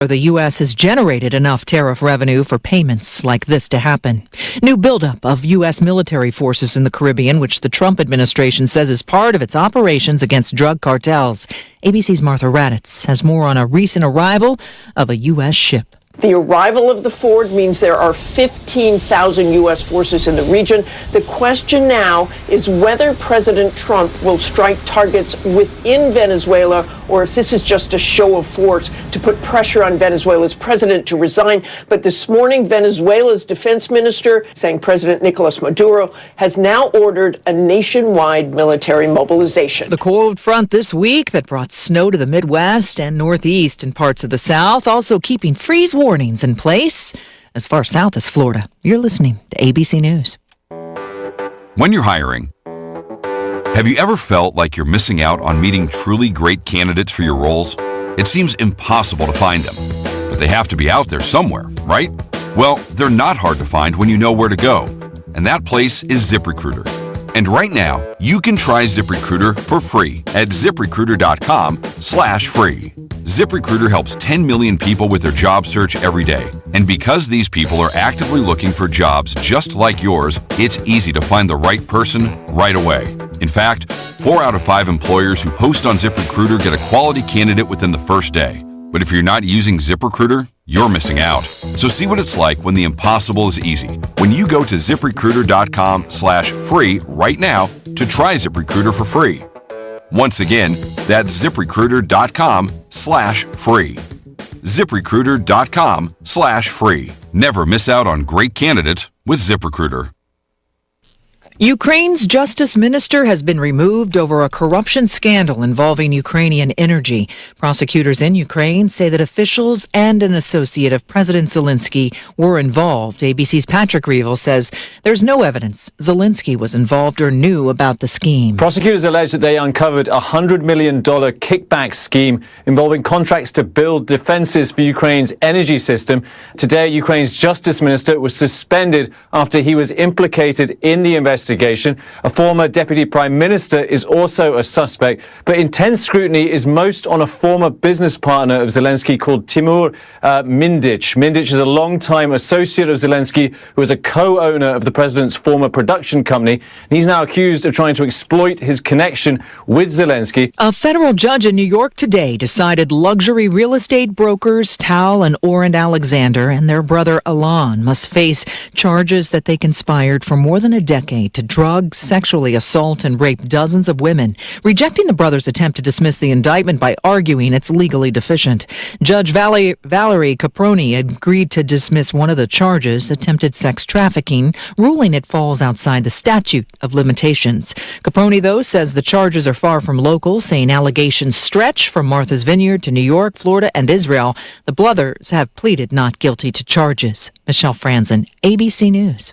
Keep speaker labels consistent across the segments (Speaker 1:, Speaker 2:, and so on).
Speaker 1: The U.S. has generated enough tariff revenue for payments like this to happen. New buildup of U.S. military forces in the Caribbean, which the Trump administration says is part of its operations against drug cartels. ABC's Martha Raddatz has more on a recent arrival of a U.S. ship.
Speaker 2: The arrival of the Ford means there are 15,000 U.S. forces in the region. The question now is whether President Trump will strike targets within Venezuela or if this is just a show of force to put pressure on Venezuela's president to resign. But this morning, Venezuela's defense minister, saying President Nicolas Maduro has now ordered a nationwide military mobilization.
Speaker 1: The cold front this week that brought snow to the Midwest and Northeast and parts of the South, also keeping freeze warnings in place as far south as Florida. You're listening to ABC News.
Speaker 3: When you're hiring, have you ever felt like you're missing out on meeting truly great candidates for your roles? It seems impossible to find them, but they have to be out there somewhere, right? Well, they're not hard to find when you know where to go, and that place is ZipRecruiter. And right now, you can try ZipRecruiter for free at ZipRecruiter.com/free. ZipRecruiter helps 10 million people with their job search every day. And because these people are actively looking for jobs just like yours, it's easy to find the right person right away. In fact, 4 out of 5 employers who post on ZipRecruiter get a quality candidate within the first day. But if you're not using ZipRecruiter, you're missing out. So see what it's like when the impossible is easy. When you go to ZipRecruiter.com/free right now to try ZipRecruiter for free. Once again, that's ZipRecruiter.com/free. ZipRecruiter.com/free. Never miss out on great candidates with ZipRecruiter.
Speaker 1: Ukraine's justice minister has been removed over a corruption scandal involving Ukrainian energy. Prosecutors in Ukraine say that officials and an associate of President Zelensky were involved. ABC's Patrick Reevell says there's no evidence Zelensky was involved or knew about the scheme.
Speaker 4: Prosecutors allege that they uncovered a $100 million kickback scheme involving contracts to build defenses for Ukraine's energy system. Today, Ukraine's justice minister was suspended after he was implicated in the investigation. A former deputy prime minister is also a suspect, but intense scrutiny is most on a former business partner of Zelensky called Timur Mindich. Mindich is a longtime associate of Zelensky who is a co-owner of the president's former production company. And he's now accused of trying to exploit his connection with Zelensky.
Speaker 1: A federal judge in New York today decided luxury real estate brokers Tal and Orrin Alexander and their brother Alon must face charges that they conspired for more than a decade to drug, sexually assault, and rape dozens of women, rejecting the brothers' attempt to dismiss the indictment by arguing it's legally deficient. Judge Valerie Caproni agreed to dismiss one of the charges, attempted sex trafficking, ruling it falls outside the statute of limitations. Caproni, though, says the charges are far from local, saying allegations stretch from Martha's Vineyard to New York, Florida, and Israel. The brothers have pleaded not guilty to charges. Michelle Franzen, ABC News.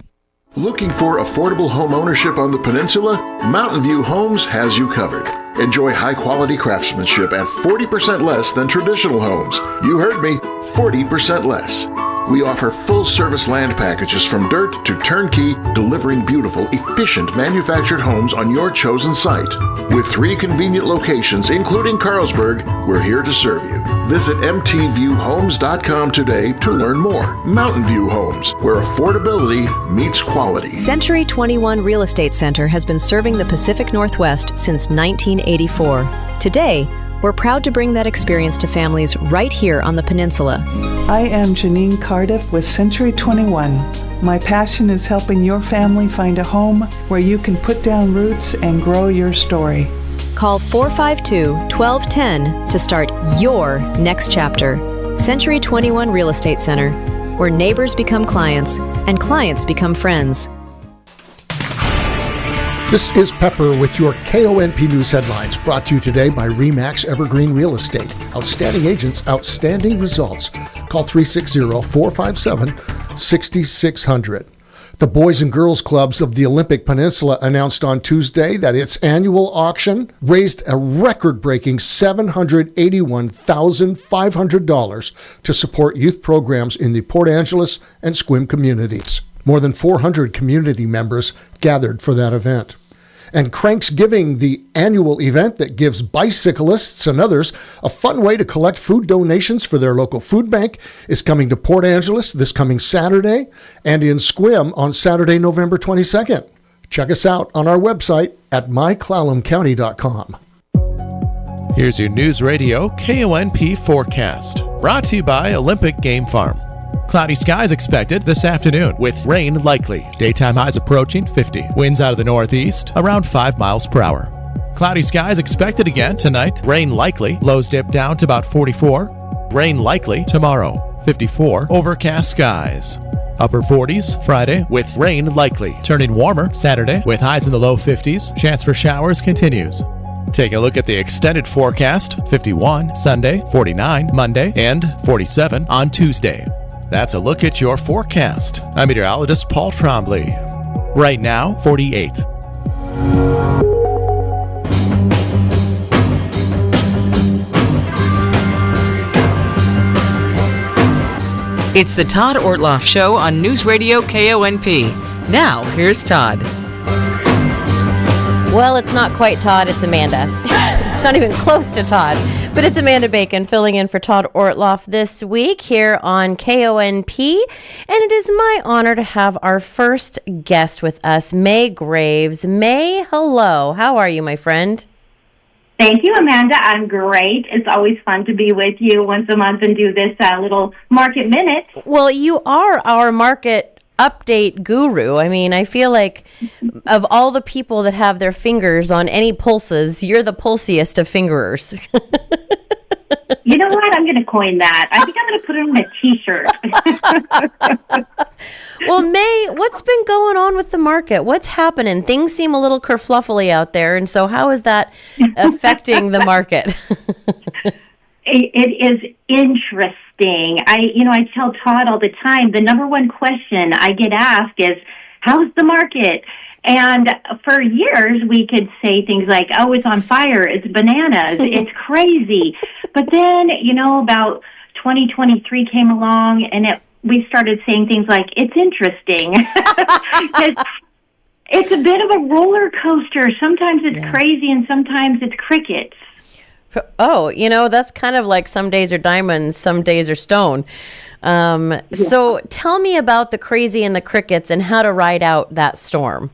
Speaker 5: Looking for affordable home ownership on the peninsula? Mountain View Homes has you covered. Enjoy high-quality craftsmanship at 40% less than traditional homes. You heard me, 40% less. We offer full-service land packages from dirt to turnkey, delivering beautiful, efficient manufactured homes on your chosen site. With 3 convenient locations, including Carlsberg, we're here to serve you. Visit mtviewhomes.com today to learn more. Mountain View Homes, where affordability meets quality.
Speaker 6: Century 21 Real Estate Center has been serving the Pacific Northwest since 1984. Today, we're proud to bring that experience to families right here on the peninsula.
Speaker 7: I am Janine Cardiff with Century 21. My passion is helping your family find a home where you can put down roots and grow your story.
Speaker 6: Call 452-1210 to start your next chapter. Century 21 Real Estate Center, where neighbors become clients and clients become friends.
Speaker 8: This is Pepper with your KONP News headlines, brought to you today by RE/MAX Evergreen Real Estate. Outstanding agents, outstanding results. Call 360-457-6600. The Boys and Girls Clubs of the Olympic Peninsula announced on Tuesday that its annual auction raised a record-breaking $781,500 to support youth programs in the Port Angeles and Sequim communities. More than 400 community members gathered for that event. And Cranksgiving, the annual event that gives bicyclists and others a fun way to collect food donations for their local food bank, is coming to Port Angeles this coming Saturday and in Sequim on Saturday, November 22nd. Check us out on our website at myclallamcounty.com.
Speaker 9: Here's your News Radio KONP forecast, brought to you by Olympic Game Farm. Cloudy skies expected this afternoon with rain likely. Daytime highs approaching 50. Winds out of the northeast around 5 miles per hour. Cloudy skies expected again tonight. Rain likely. Lows dip down to about 44. Rain likely tomorrow. 54. Overcast skies. Upper 40s Friday with rain likely. Turning warmer Saturday with highs in the low 50s. Chance for showers continues. Taking a look at the extended forecast, 51 Sunday, 49 Monday, and 47 on Tuesday. That's a look at your forecast. I'm meteorologist Paul Trombley. Right now, 48.
Speaker 1: It's the Todd Ortloff Show on News Radio KONP. Now, here's Todd.
Speaker 10: Well, it's not quite Todd, it's Amanda. It's not even close to Todd, but it's Amanda Bacon filling in for Todd Ortloff this week here on KONP. And it is my honor to have our first guest with us, May Graves. May, hello. How are you, my friend?
Speaker 11: Thank you, Amanda. I'm great. It's always fun to be with you once a month and do this little market minute.
Speaker 10: Well, you are our market update guru. I mean, I feel like of all the people that have their fingers on any pulses, you're the pulsiest of fingerers.
Speaker 11: You know what? I'm going to coin that. I think I'm going to put it on a T-shirt.
Speaker 10: Well, May, what's been going on with the market? What's happening? Things seem a little kerfluffly out there, and so how is that affecting the market?
Speaker 11: It is interesting. I tell Todd all the time, the number one question I get asked is, how's the market? And for years, we could say things like, oh, it's on fire, it's bananas, it's crazy. But then, about 2023 came along, and we started saying things like, it's interesting. It's a bit of a roller coaster. Sometimes it's crazy, and sometimes it's crickets.
Speaker 10: Oh, that's kind of like some days are diamonds, some days are stone. So tell me about the crazy and the crickets and how to ride out that storm.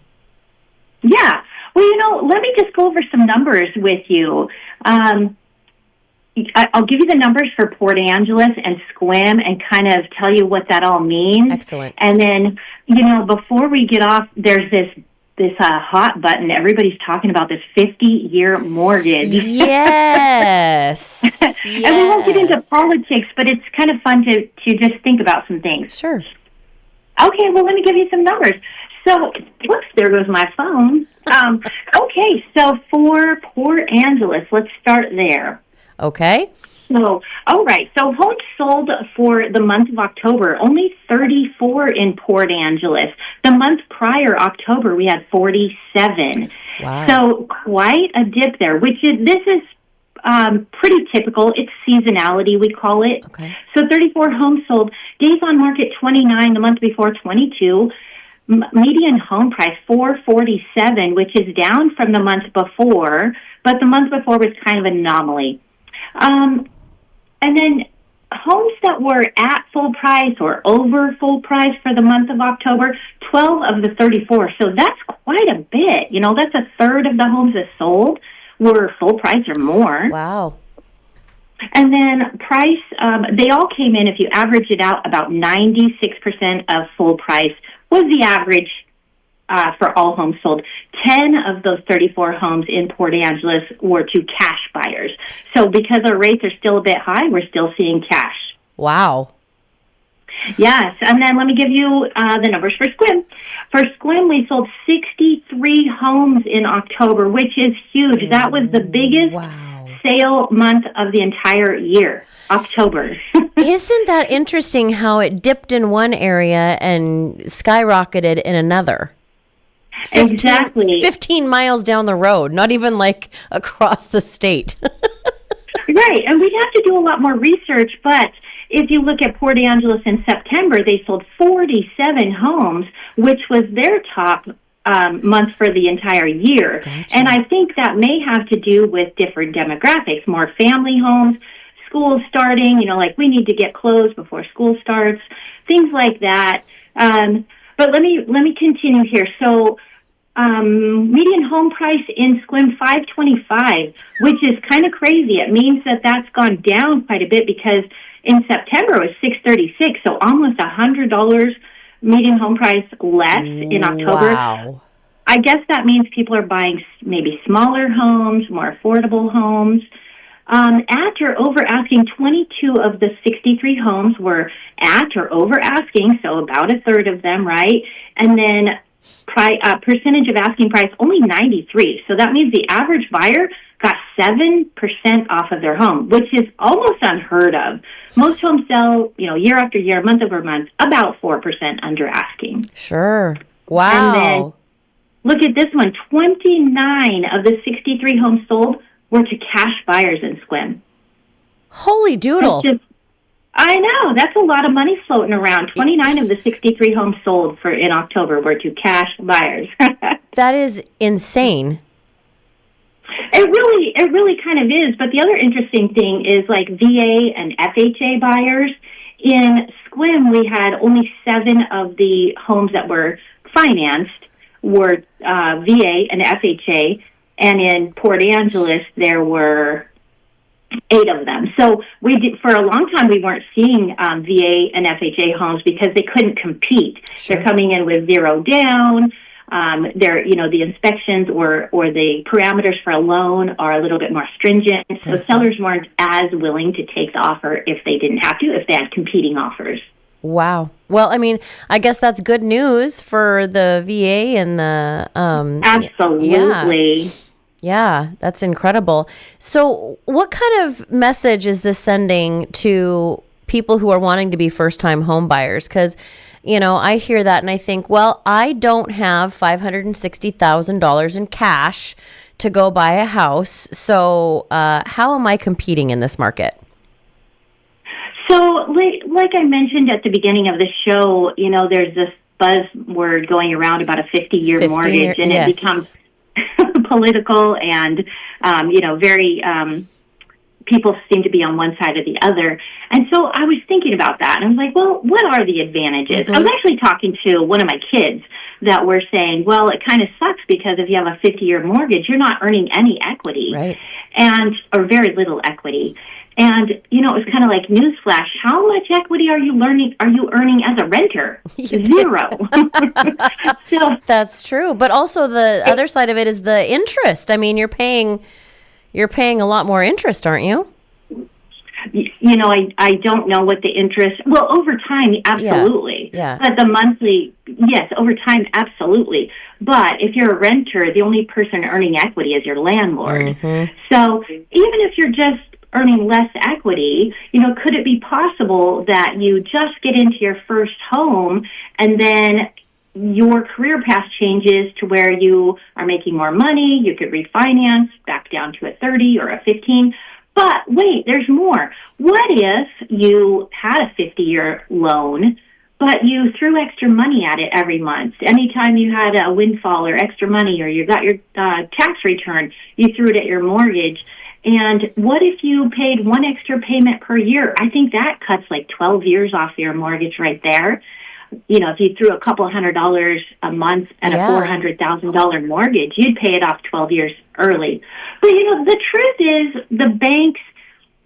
Speaker 11: Yeah. Well, let me just go over some numbers with you. I'll give you the numbers for Port Angeles and Sequim and kind of tell you what that all means.
Speaker 10: Excellent.
Speaker 11: And then, before we get off, there's this hot button. Everybody's talking about this 50-year mortgage.
Speaker 10: Yes.
Speaker 11: And we won't get into politics, but it's kind of fun to just think about some things.
Speaker 10: Sure.
Speaker 11: Okay, well, let me give you some numbers. So, whoops, there goes my phone. Okay, so for Port Angeles, let's start there.
Speaker 10: Okay.
Speaker 11: So, all right. So homes sold for the month of October, only 34 in Port Angeles. The month prior, October, we had 47.
Speaker 10: Wow.
Speaker 11: So quite a dip there, this is pretty typical. It's seasonality, we call it.
Speaker 10: Okay.
Speaker 11: So 34 homes sold. Days on market, 29. The month before, 22. Median home price, $447, which is down from the month before, but the month before was kind of an anomaly. And then homes that were at full price or over full price for the month of October, 12 of the 34. So that's quite a bit. That's a third of the homes that sold were full price or more.
Speaker 10: Wow.
Speaker 11: And then price, they all came in, if you average it out, about 96% of full price was the average for all homes sold. 10 of those 34 homes in Port Angeles were to cash buyers. So because our rates are still a bit high, we're still seeing cash.
Speaker 10: Wow.
Speaker 11: Yes, and then let me give you the numbers for Sequim. For Sequim, we sold 63 homes in October, which is huge. That was the biggest sale month of the entire year, October.
Speaker 10: Isn't that interesting how it dipped in one area and skyrocketed in another? 15 miles down the road, not even like across the state.
Speaker 11: Right, and we'd have to do a lot more research, but if you look at Port Angeles in September, they sold 47 homes, which was their top month for the entire year. Gotcha. And I think that may have to do with different demographics, more family homes, school starting, like we need to get closed before school starts, things like that. But let me continue here. So, median home price in Sequim $525, which is kind of crazy. It means that that's gone down quite a bit because in September it was $636, so almost $100 median home price less in October.
Speaker 10: Wow.
Speaker 11: I guess that means people are buying maybe smaller homes, more affordable homes. At or over asking, 22 of the 63 homes were at or over asking, so about a third of them, right? And then percentage of asking price, only 93. So that means the average buyer got 7% off of their home, which is almost unheard of. Most homes sell, year after year, month over month, about 4% under asking.
Speaker 10: Sure. Wow.
Speaker 11: And then look at this one. 29 of the 63 homes sold were to cash buyers in Sequim.
Speaker 10: Holy doodle.
Speaker 11: I know. That's a lot of money floating around. 29 of the 63 homes sold in October were to cash buyers.
Speaker 10: That is insane.
Speaker 11: It really kind of is. But the other interesting thing is like VA and FHA buyers. In Sequim, we had only 7 of the homes that were financed were VA and FHA. And in Port Angeles, there were 8 of them. So for a long time, we weren't seeing VA and FHA homes because they couldn't compete. Sure. They're coming in with zero down. The inspections or the parameters for a loan are a little bit more stringent. So sellers weren't as willing to take the offer if they didn't have to, if they had competing offers.
Speaker 10: Wow. Well, I mean, I guess that's good news for the VA and the...
Speaker 11: Absolutely.
Speaker 10: Yeah, that's incredible. So what kind of message is this sending to people who are wanting to be first-time home buyers? Because, I hear that and I think, well, I don't have $560,000 in cash to go buy a house. So how am I competing in this market?
Speaker 11: So like I mentioned at the beginning of the show, there's this buzzword going around about a 50-year mortgage, and
Speaker 10: yes.
Speaker 11: It becomes political and, very, people seem to be on one side or the other. And so I was thinking about that, and I was like, well, what are the advantages? Mm-hmm. I was actually talking to one of my kids that were saying, well, it kind of sucks because if you have a 50-year mortgage, you're not earning any equity,
Speaker 10: right?
Speaker 11: Or very little equity. And, it was kind of like newsflash. How much equity are you earning as a renter? Zero. So,
Speaker 10: that's true. But also the other side of it is the interest. I mean, you're paying a lot more interest, aren't you?
Speaker 11: I don't know what the interest, well, over time, absolutely.
Speaker 10: Yeah.
Speaker 11: But the monthly, yes, over time, absolutely. But if you're a renter, the only person earning equity is your landlord. Mm-hmm. So even if you're just earning less equity, could it be possible that you just get into your first home and then your career path changes to where you are making more money, you could refinance back down to a 30 or a 15. But wait, there's more. What if you had a 50-year loan, but you threw extra money at it every month? Anytime you had a windfall or extra money, or you got your tax return, you threw it at your mortgage. And what if you paid one extra payment per year? I think that cuts like 12 years off your mortgage right there. If you threw a couple $100 a month at a $400,000 mortgage, you'd pay it off 12 years early. But, the truth is the banks,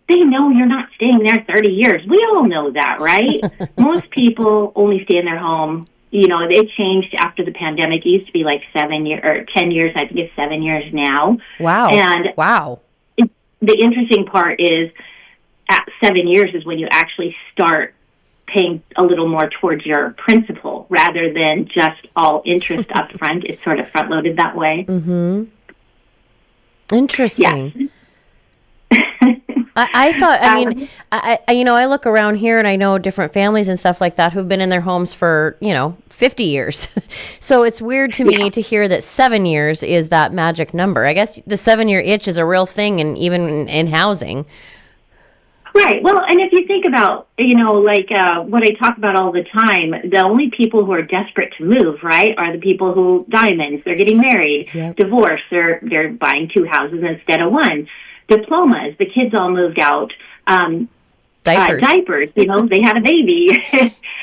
Speaker 11: they know you're not staying there 30 years. We all know that, right? Most people only stay in their home. It changed after the pandemic. It used to be like 7 years or 10 years. I think it's 7 years now.
Speaker 10: Wow.
Speaker 11: And
Speaker 10: wow.
Speaker 11: The interesting part is at 7 years is when you actually start paying a little more towards your principal rather than just all interest up front. It's sort of front loaded that way.
Speaker 10: Mm-hmm. Interesting.
Speaker 11: Yeah.
Speaker 10: I thought, I look around here and I know different families and stuff like that who've been in their homes for, 50 years. So it's weird to me to hear that 7 years is that magic number. I guess the 7-year itch is a real thing, and even in housing.
Speaker 11: Right. Well, and if you think about, what I talk about all the time, the only people who are desperate to move, right, are the people who diamonds, they're getting married, divorced, they're buying 2 houses instead of 1. Diplomas, the kids all moved out. Diapers, they had a baby.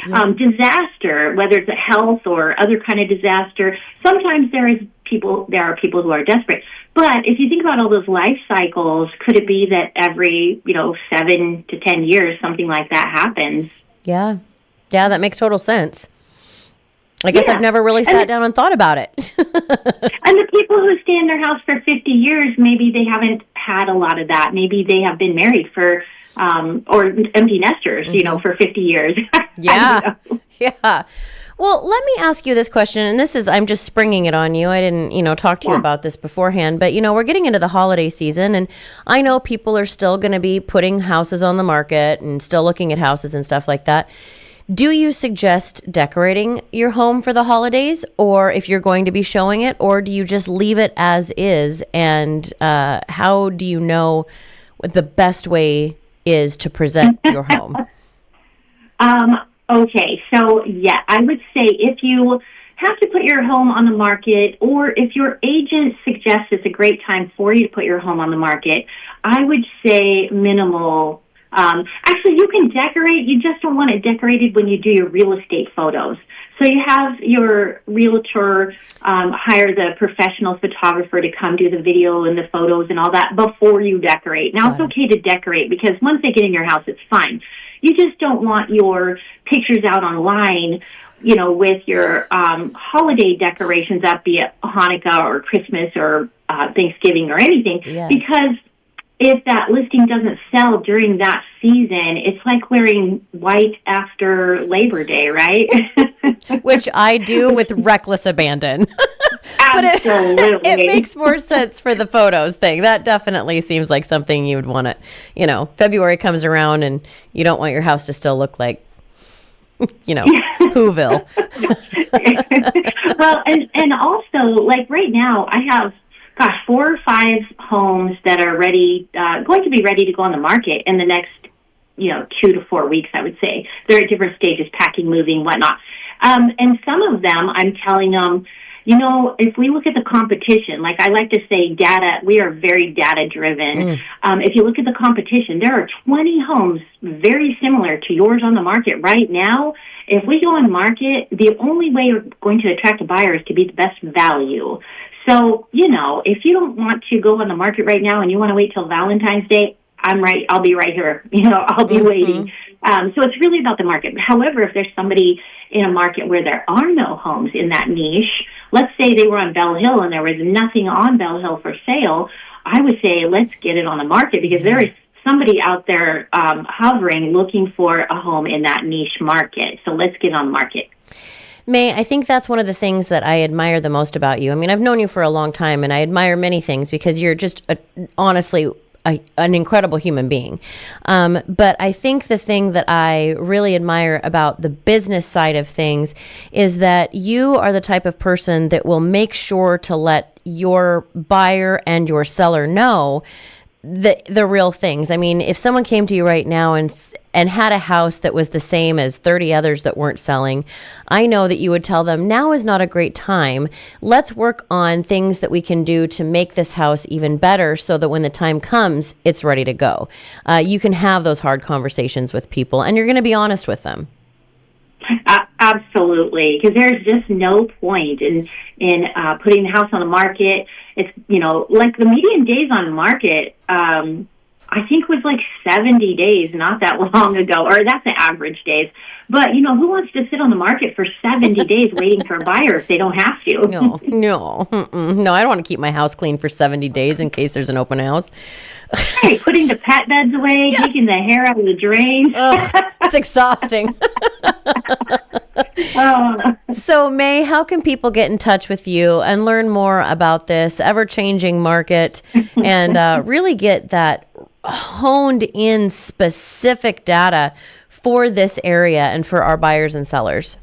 Speaker 11: Disaster, whether it's a health or other kind of disaster. Sometimes there are people who are desperate. But if you think about all those life cycles, could it be that every, 7 to 10 years, something like that happens?
Speaker 10: Yeah. Yeah, that makes total sense. I guess I've never really sat down and thought about it.
Speaker 11: And the people who stay in their house for 50 years, maybe they haven't had a lot of that. Maybe they have been married for, or empty nesters, for 50 years.
Speaker 10: Yeah. Yeah. Well, let me ask you this question, and I'm just springing it on you. I didn't, talk to you about this beforehand, but, we're getting into the holiday season, and I know people are still going to be putting houses on the market and still looking at houses and stuff like that. Do you suggest decorating your home for the holidays, or if you're going to be showing it, or do you just leave it as is? And how do you know what the best way is to present your home?
Speaker 11: Okay, so I would say if you have to put your home on the market, or if your agent suggests it's a great time for you to put your home on the market, I would say minimal. Actually, you can decorate. You just don't want it decorated when you do your real estate photos. So you have your realtor hire the professional photographer to come do the video and the photos and all that before you decorate. Now, it's okay to decorate because once they get in your house, it's fine. You just don't want your pictures out online, with your holiday decorations up, be it Hanukkah or Christmas or Thanksgiving or anything, because if that listing doesn't sell during that season, it's like wearing white after Labor Day, right?
Speaker 10: Which I do with reckless abandon.
Speaker 11: Absolutely.
Speaker 10: But it makes more sense for the photos thing. That definitely seems like something you would want to, February comes around and you don't want your house to still look like, Whoville.
Speaker 11: Well, and also, like right now, I have 4 or 5 homes that are going to be ready to go on the market in the next, 2 to 4 weeks, I would say. They're at different stages, packing, moving, whatnot. And some of them, I'm telling them, if we look at the competition, like I like to say we are very data driven. If you look at the competition, there are 20 homes very similar to yours on the market right now. If we go on market, the only way you're going to attract a buyer is to be the best value. So, if you don't want to go on the market right now and you want to wait till Valentine's Day, I'm right. I'll be right here. I'll be waiting. So it's really about the market. However, if there's somebody in a market where there are no homes in that niche, let's say they were on Bell Hill and there was nothing on Bell Hill for sale, I would say let's get it on the market because there is somebody out there hovering, looking for a home in that niche market. So let's get on the market.
Speaker 10: May, I think that's one of the things that I admire the most about you. I mean, I've known you for a long time, and I admire many things because you're just honestly an incredible human being. But I think the thing that I really admire about the business side of things is that you are the type of person that will make sure to let your buyer and your seller know the real things. I mean, if someone came to you right now and had a house that was the same as 30 others that weren't selling, I know that you would tell them, now is not a great time. Let's work on things that we can do to make this house even better so that when the time comes, it's ready to go. You can have those hard conversations with people and you're going to be honest with them.
Speaker 11: Absolutely, because there's just no point in putting the house on the market. It's, like the median days on market, I think was like 70 days not that long ago, or that's the average days. But, who wants to sit on the market for 70 days waiting for a buyer if they don't have to?
Speaker 10: No, I don't want to keep my house clean for 70 days in case there's an open house.
Speaker 11: Hey, putting the pet beds away, taking the hair out of the drain.
Speaker 10: It's exhausting. So, May, how can people get in touch with you and learn more about this ever-changing market and really get that honed in specific data for this area and for our buyers and sellers?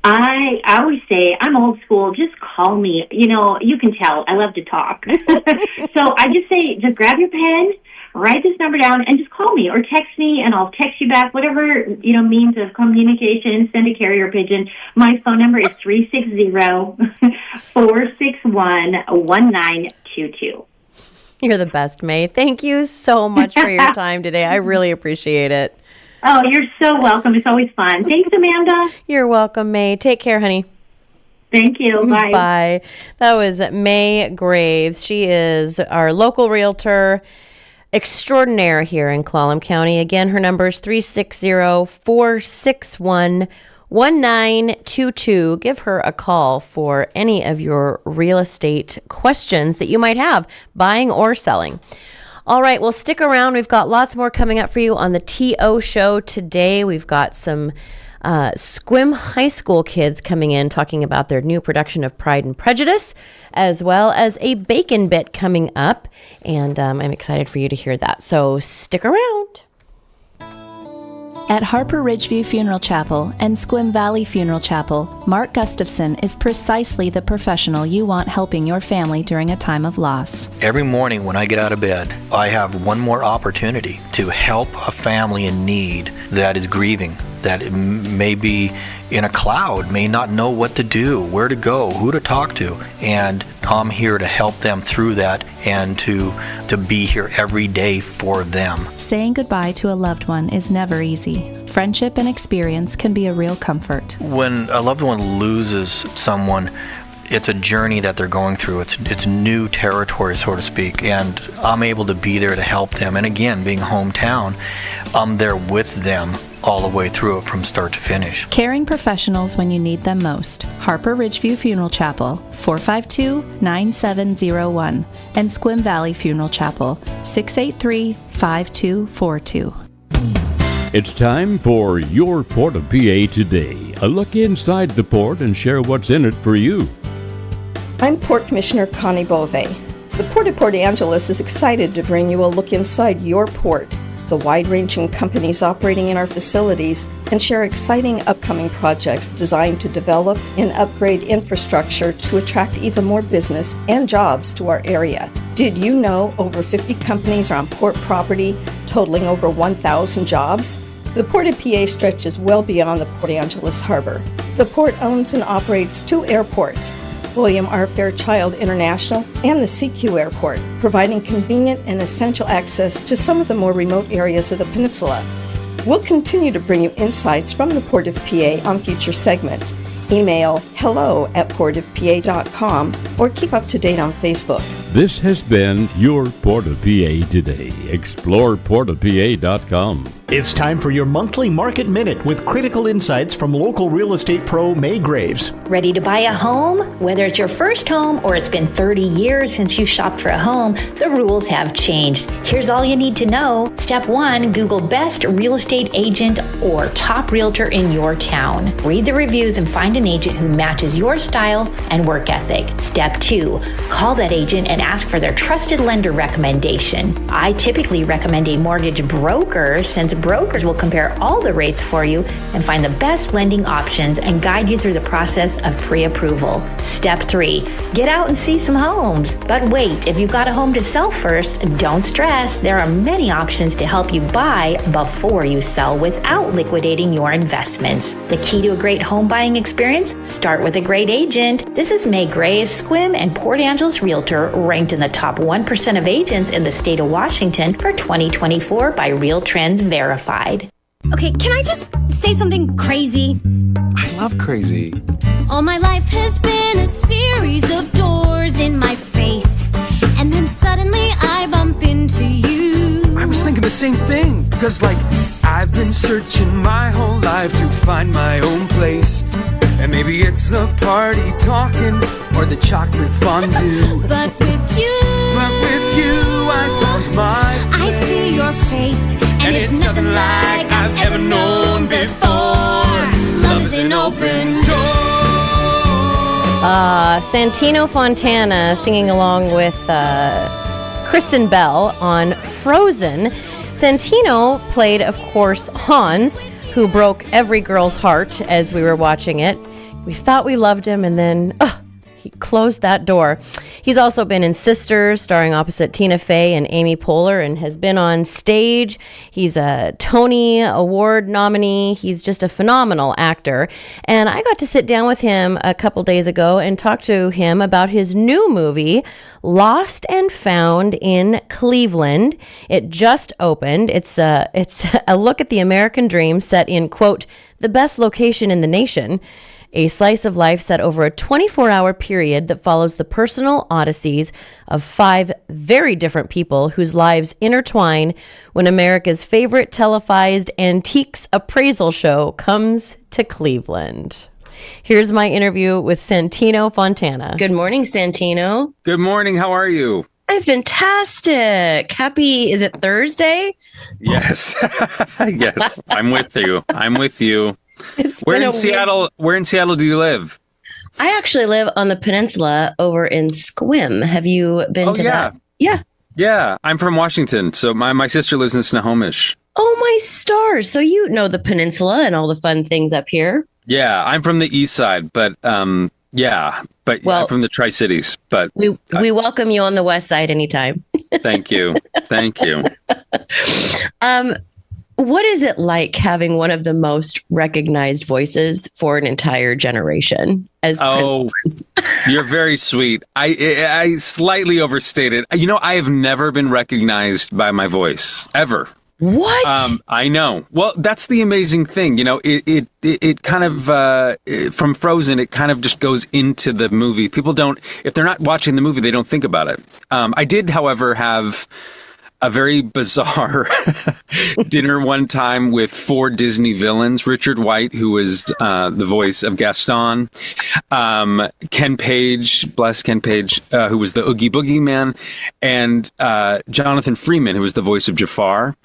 Speaker 11: I always say, I'm old school, just call me. You can tell, I love to talk. So I just say, just grab your pen, write this number down and just call me or text me, and I'll text you back, whatever, means of communication. Send a carrier pigeon. My phone number is 360-461-1922.
Speaker 10: You're the best, May. Thank you so much for your time today. I really appreciate it.
Speaker 11: Oh, you're so welcome. It's always fun. Thanks, Amanda.
Speaker 10: You're welcome, May. Take care, honey.
Speaker 11: Thank you. Bye.
Speaker 10: Bye. That was May Graves. She is our local realtor extraordinaire here in Clallam County. Again, her number is 360-461-1922. Give her a call for any of your real estate questions that you might have, buying or selling. All right, well, stick around. We've got lots more coming up for you on the TO show today. We've got some Sequim High School kids coming in talking about their new production of Pride and Prejudice, as well as a bacon bit coming up. And I'm excited for you to hear that. So stick around.
Speaker 12: At Harper Ridgeview Funeral Chapel and Sequim Valley Funeral Chapel, Mark Gustafson is precisely the professional you want helping your family during a time of loss.
Speaker 13: Every morning when I get out of bed, I have one more opportunity to help a family in need that is grieving, that may be in a cloud, may not know what to do, where to go, who to talk to. And I'm here to help them through that and to be here every day for them.
Speaker 12: Saying goodbye to a loved one is never easy. Friendship and experience can be a real comfort.
Speaker 13: When a loved one loses someone, it's a journey that they're going through. It's new territory, so to speak, and I'm able to be there to help them. And again, being hometown, I'm there with them all the way through it from start to finish.
Speaker 12: Caring professionals when you need them most. Harper Ridgeview Funeral Chapel, 452-9701, and Sequim Valley Funeral Chapel, 683-5242.
Speaker 14: It's time for Your Port of PA Today. A look inside the port and share what's in it for you.
Speaker 2: I'm Port Commissioner Connie Bove. The Port of Port Angeles is excited to bring you a look inside your port, the wide-ranging companies operating in our facilities, and share exciting upcoming projects designed to develop and upgrade infrastructure to attract even more business and jobs to our area. Did you know over 50 companies are on port property, totaling over 1,000 jobs? The Port of PA stretches well beyond the Port Angeles Harbor. The port owns and operates 2 airports, William R. Fairchild International and the CQ Airport, providing convenient and essential access to some of the more remote areas of the peninsula. We'll continue to bring you insights from the Port of PA on future segments. Email hello@portofpa.com or keep up to date on Facebook.
Speaker 14: This has been Your Port of PA Today. Explore portofpa.com.
Speaker 15: It's time for your monthly Market Minute with critical insights from local real estate pro May Graves.
Speaker 16: Ready to buy a home? Whether it's your first home or it's been 30 years since you shopped for a home, the rules have changed. Here's all you need to know. Step 1, Google best real estate agent or top realtor in your town. Read the reviews and find an agent who matches your style and work ethic. Step 2, call that agent and ask for their trusted lender recommendation. I typically recommend a mortgage broker, since brokers will compare all the rates for you and find the best lending options and guide you through the process of pre-approval. Step 3, get out and see some homes. But wait, if you've got a home to sell first, don't stress. There are many options to help you buy before you sell without liquidating your investments. The key to a great home buying experience? Start with a great agent. This is May Graves, Sequim and Port Angeles Realtor, ranked in the top 1% of agents in the state of Washington for 2024 by Real Trends Verified.
Speaker 17: Okay, can I just say something crazy?
Speaker 18: I love crazy.
Speaker 17: All my life has been a series of doors in my face, and then suddenly I bump into you.
Speaker 18: I was thinking the same thing, because I've been searching my whole life to find my own place. And maybe it's the party talking or the chocolate fondue.
Speaker 17: But with you,
Speaker 18: I found my place.
Speaker 17: I see your face, and it's nothing like I've ever known before. Love is an open door.
Speaker 10: Santino Fontana singing along with Kristen Bell on Frozen. Santino played, of course, Hans, who broke every girl's heart as we were watching it. We thought we loved him, and then he closed that door. He's also been in Sisters, starring opposite Tina Fey and Amy Poehler, and has been on stage. He's a Tony Award nominee. He's just a phenomenal actor. And I got to sit down with him a couple days ago and talk to him about his new movie, Lost and Found in Cleveland. It just opened. It's a look at the American dream set in, quote, the best location in the nation. A slice of life set over a 24-hour period that follows the personal odysseys of 5 very different people whose lives intertwine when America's favorite televised antiques appraisal show comes to Cleveland. Here's my interview with Santino Fontana. Good morning, Santino.
Speaker 19: Good morning. How are you?
Speaker 10: I'm fantastic. Happy, is it Thursday?
Speaker 19: Yes. Yes. I'm with you. Where in Seattle do you live?
Speaker 10: I actually live on the peninsula over in Sequim. Have you been to that? Yeah.
Speaker 19: Yeah. I'm from Washington. So my sister lives in Snohomish.
Speaker 10: Oh, my stars. So you know the peninsula and all the fun things up here.
Speaker 19: Yeah. I'm from the east side, but I'm from the Tri-Cities. But
Speaker 10: we welcome you on the west side anytime.
Speaker 19: Thank you. Thank you.
Speaker 10: What is it like having one of the most recognized voices for an entire generation as Prince?
Speaker 19: You're very sweet. I slightly overstated. You know, I have never been recognized by my voice ever.
Speaker 10: What?
Speaker 19: I know. Well, that's the amazing thing. You know, it kind of from Frozen, it kind of just goes into the movie. People don't, if they're not watching the movie, they don't think about it. I did, however, have a very bizarre dinner one time with 4 Disney villains. Richard White, who was the voice of Gaston. Ken Page, bless Ken Page, who was the Oogie Boogie Man. And Jonathan Freeman, who was the voice of Jafar.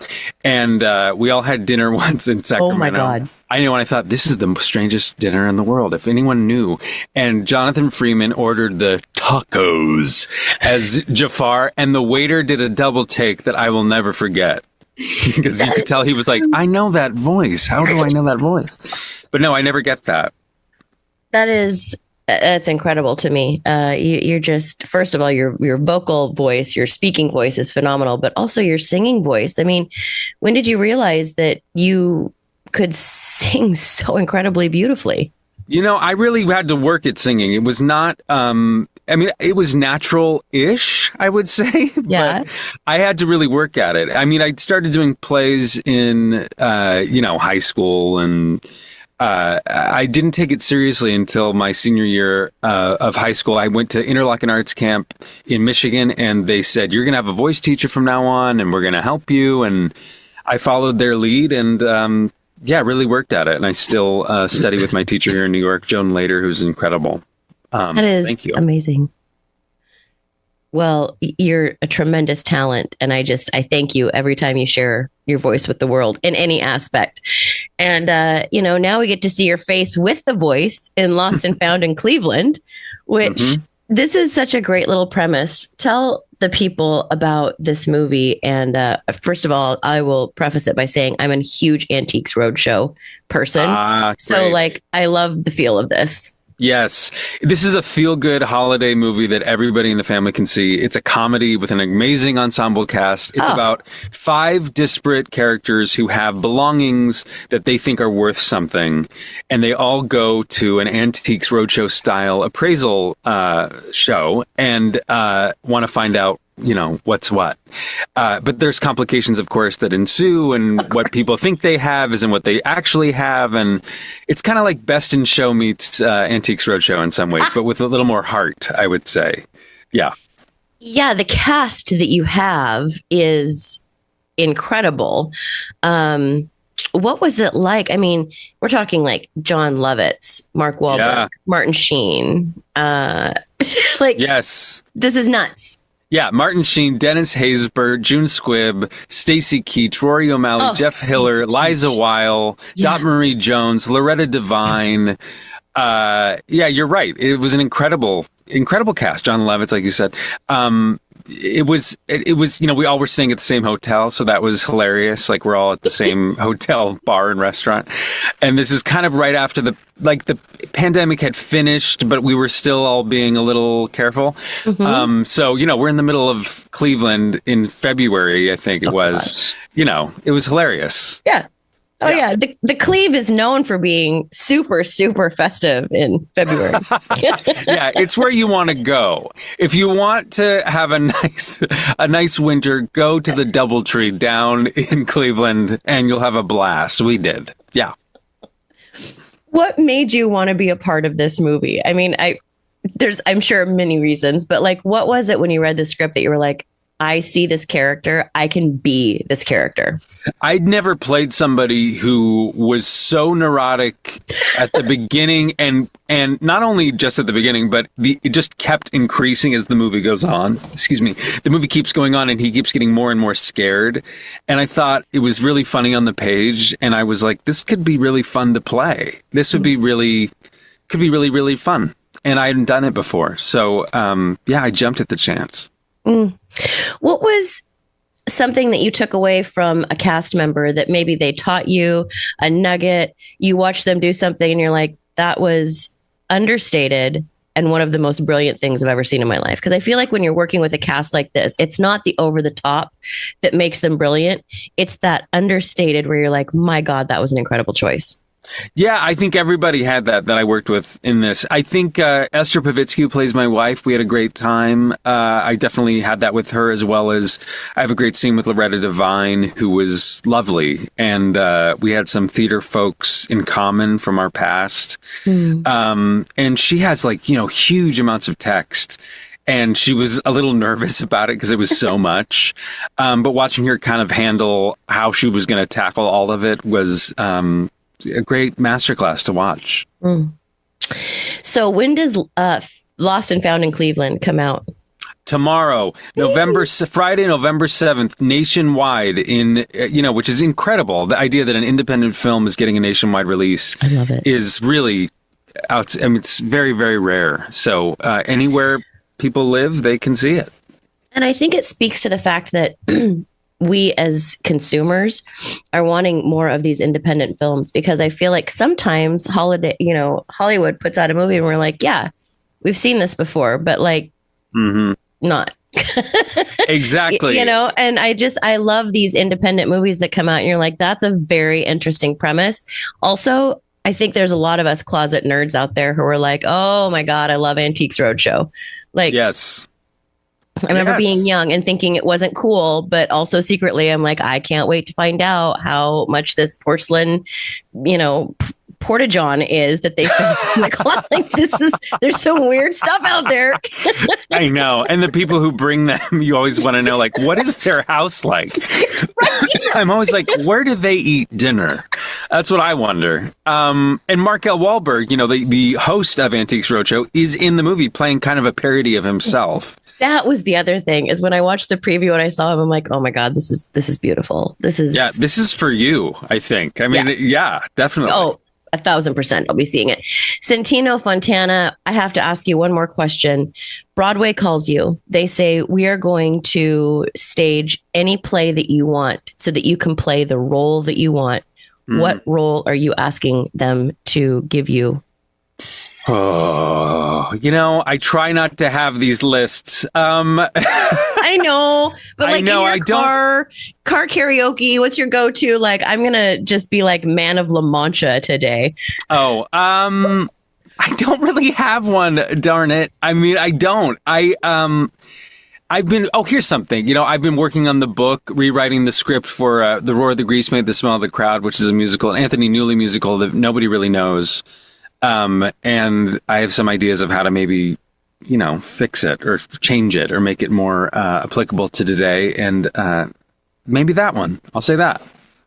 Speaker 19: And we all had dinner once in Sacramento.
Speaker 10: Oh, my God.
Speaker 19: I know, and I thought, this is the strangest dinner in the world, if anyone knew. And Jonathan Freeman ordered the tacos as Jafar, and the waiter did a double take that I will never forget. Because you could tell he was like, I know that voice. How do I know that voice? But no, I never get that.
Speaker 10: That's incredible to me. You're just, first of all, your vocal voice, your speaking voice is phenomenal, but also your singing voice. I mean, when did you realize that you could sing so incredibly beautifully?
Speaker 19: You know, I really had to work at singing. It was not, it was natural-ish, I would say.
Speaker 10: Yeah.
Speaker 19: But I had to really work at it. I mean, I started doing plays in, high school, and I didn't take it seriously until my senior year of high school. I went to Interlochen Arts Camp in Michigan, and they said, you're going to have a voice teacher from now on, and we're going to help you. And I followed their lead, and really worked at it. And I still study with my teacher here in New York, Joan Lader, who's incredible.
Speaker 10: That is
Speaker 19: thank you.
Speaker 10: Amazing. Well, you're a tremendous talent. And I thank you every time you share your voice with the world in any aspect. And, now we get to see your face with the voice in Lost and Found in Cleveland, which this is such a great little premise. Tell the people about this movie. And first of all, I will preface it by saying I'm a huge Antiques Roadshow person. So I love the feel of this.
Speaker 19: Yes. This is a feel-good holiday movie that everybody in the family can see. It's a comedy with an amazing ensemble cast. It's about 5 disparate characters who have belongings that they think are worth something. And they all go to an Antiques Roadshow style appraisal show and want to find out, what's what. But there's complications, of course, that ensue, and what people think they have isn't what they actually have. And it's kind of like Best in Show meets Antiques Roadshow in some ways, but with a little more heart, I would say. Yeah.
Speaker 10: Yeah, the cast that you have is incredible. What was it like? I mean, we're talking like John Lovitz, Mark Wahlberg, Martin Sheen.
Speaker 19: Yes.
Speaker 10: This is nuts.
Speaker 19: Yeah, Martin Sheen, Dennis Haysbert, June Squibb, Stacey Keach, Rory O'Malley, Jeff Hiller, Liza Weil, Dot Marie Jones, Loretta Devine. You're right. It was an incredible cast. John Lovitz, like you said. it was, we all were staying at the same hotel. So that was hilarious. Like we're all at the same hotel, bar and restaurant. And this is kind of right after the pandemic had finished, but we were still all being a little careful. So, we're in the middle of Cleveland in February, I think it was. It was hilarious.
Speaker 10: Yeah. Oh, yeah. The Cleve is known for being super, super festive in February.
Speaker 19: Yeah, it's where you want to go. If you want to have a nice winter, go to the Doubletree down in Cleveland and you'll have a blast. We did. Yeah.
Speaker 10: What made you want to be a part of this movie? I mean, I'm sure many reasons, but like, what was it when you read the script that you were like, I see this character, I can be this character?
Speaker 19: I'd never played somebody who was so neurotic at the beginning and not only just at the beginning, but it just kept increasing as the movie goes on. Excuse me. The movie keeps going on and he keeps getting more and more scared. And I thought it was really funny on the page. And I was like, this could be really fun to play. This could be really, really fun. And I hadn't done it before. So, I jumped at the chance.
Speaker 10: What was something that you took away from a cast member that maybe they taught you a nugget? You watch them do something and you're like, that was understated and one of the most brilliant things I've ever seen in my life. Because I feel like when you're working with a cast like this, it's not the over the top that makes them brilliant. It's that understated where you're like, my God, that was an incredible choice.
Speaker 19: Yeah, I think everybody had that I worked with in this. I think Esther Pavitsky, who plays my wife, we had a great time. I definitely had that with her, as well as I have a great scene with Loretta Devine, who was lovely. And we had some theater folks in common from our past. And she has huge amounts of text. And she was a little nervous about it because it was so much. But watching her kind of handle how she was going to tackle all of it was a great masterclass to watch.
Speaker 10: So when does Lost and Found in Cleveland come out?
Speaker 19: Tomorrow, Friday, November 7th, nationwide which is incredible. The idea that an independent film is getting a nationwide release,
Speaker 10: I love it,
Speaker 19: is really out. I mean, it's very, very rare. So anywhere people live, they can see it.
Speaker 10: And I think it speaks to the fact that we as consumers are wanting more of these independent films, because I feel like sometimes Hollywood puts out a movie and we're like, yeah, we've seen this before, but not.
Speaker 19: Exactly.
Speaker 10: And I love these independent movies that come out and you're like, that's a very interesting premise. Also, I think there's a lot of us closet nerds out there who are like, oh my God, I love Antiques Roadshow.
Speaker 19: Yes.
Speaker 10: I remember being young and thinking it wasn't cool, but also secretly I'm like, I can't wait to find out how much this porcelain, porta-john is that they like there's some weird stuff out there.
Speaker 19: I know. And the people who bring them, you always want to know, like, what is their house like? Right. I'm always like, where do they eat dinner? That's what I wonder. And Mark L. Wahlberg, the host of Antiques Roadshow, is in the movie playing kind of a parody of himself.
Speaker 10: That was the other thing, is when I watched the preview and I saw him, I'm like, oh my God, this is beautiful. This is
Speaker 19: for you, I think. I mean, yeah definitely.
Speaker 10: Oh, 1,000%. I'll be seeing it. Santino Fontana, I have to ask you one more question. Broadway calls you. They say, we are going to stage any play that you want so that you can play the role that you want. What role are you asking them to give you?
Speaker 19: Oh, I try not to have these lists.
Speaker 10: I know, but in your car karaoke, what's your go-to? Like, I'm going to just be like Man of La Mancha today.
Speaker 19: Oh, I don't really have one, darn it. I mean, I don't. Here's something. I've been working on the book, rewriting the script for The Roar of the Grease Made, The Smell of the Crowd, which is a musical, an Anthony Newley musical that nobody really knows. And I have some ideas of how to maybe, fix it or change it or make it more applicable to today. And maybe that one. I'll say that.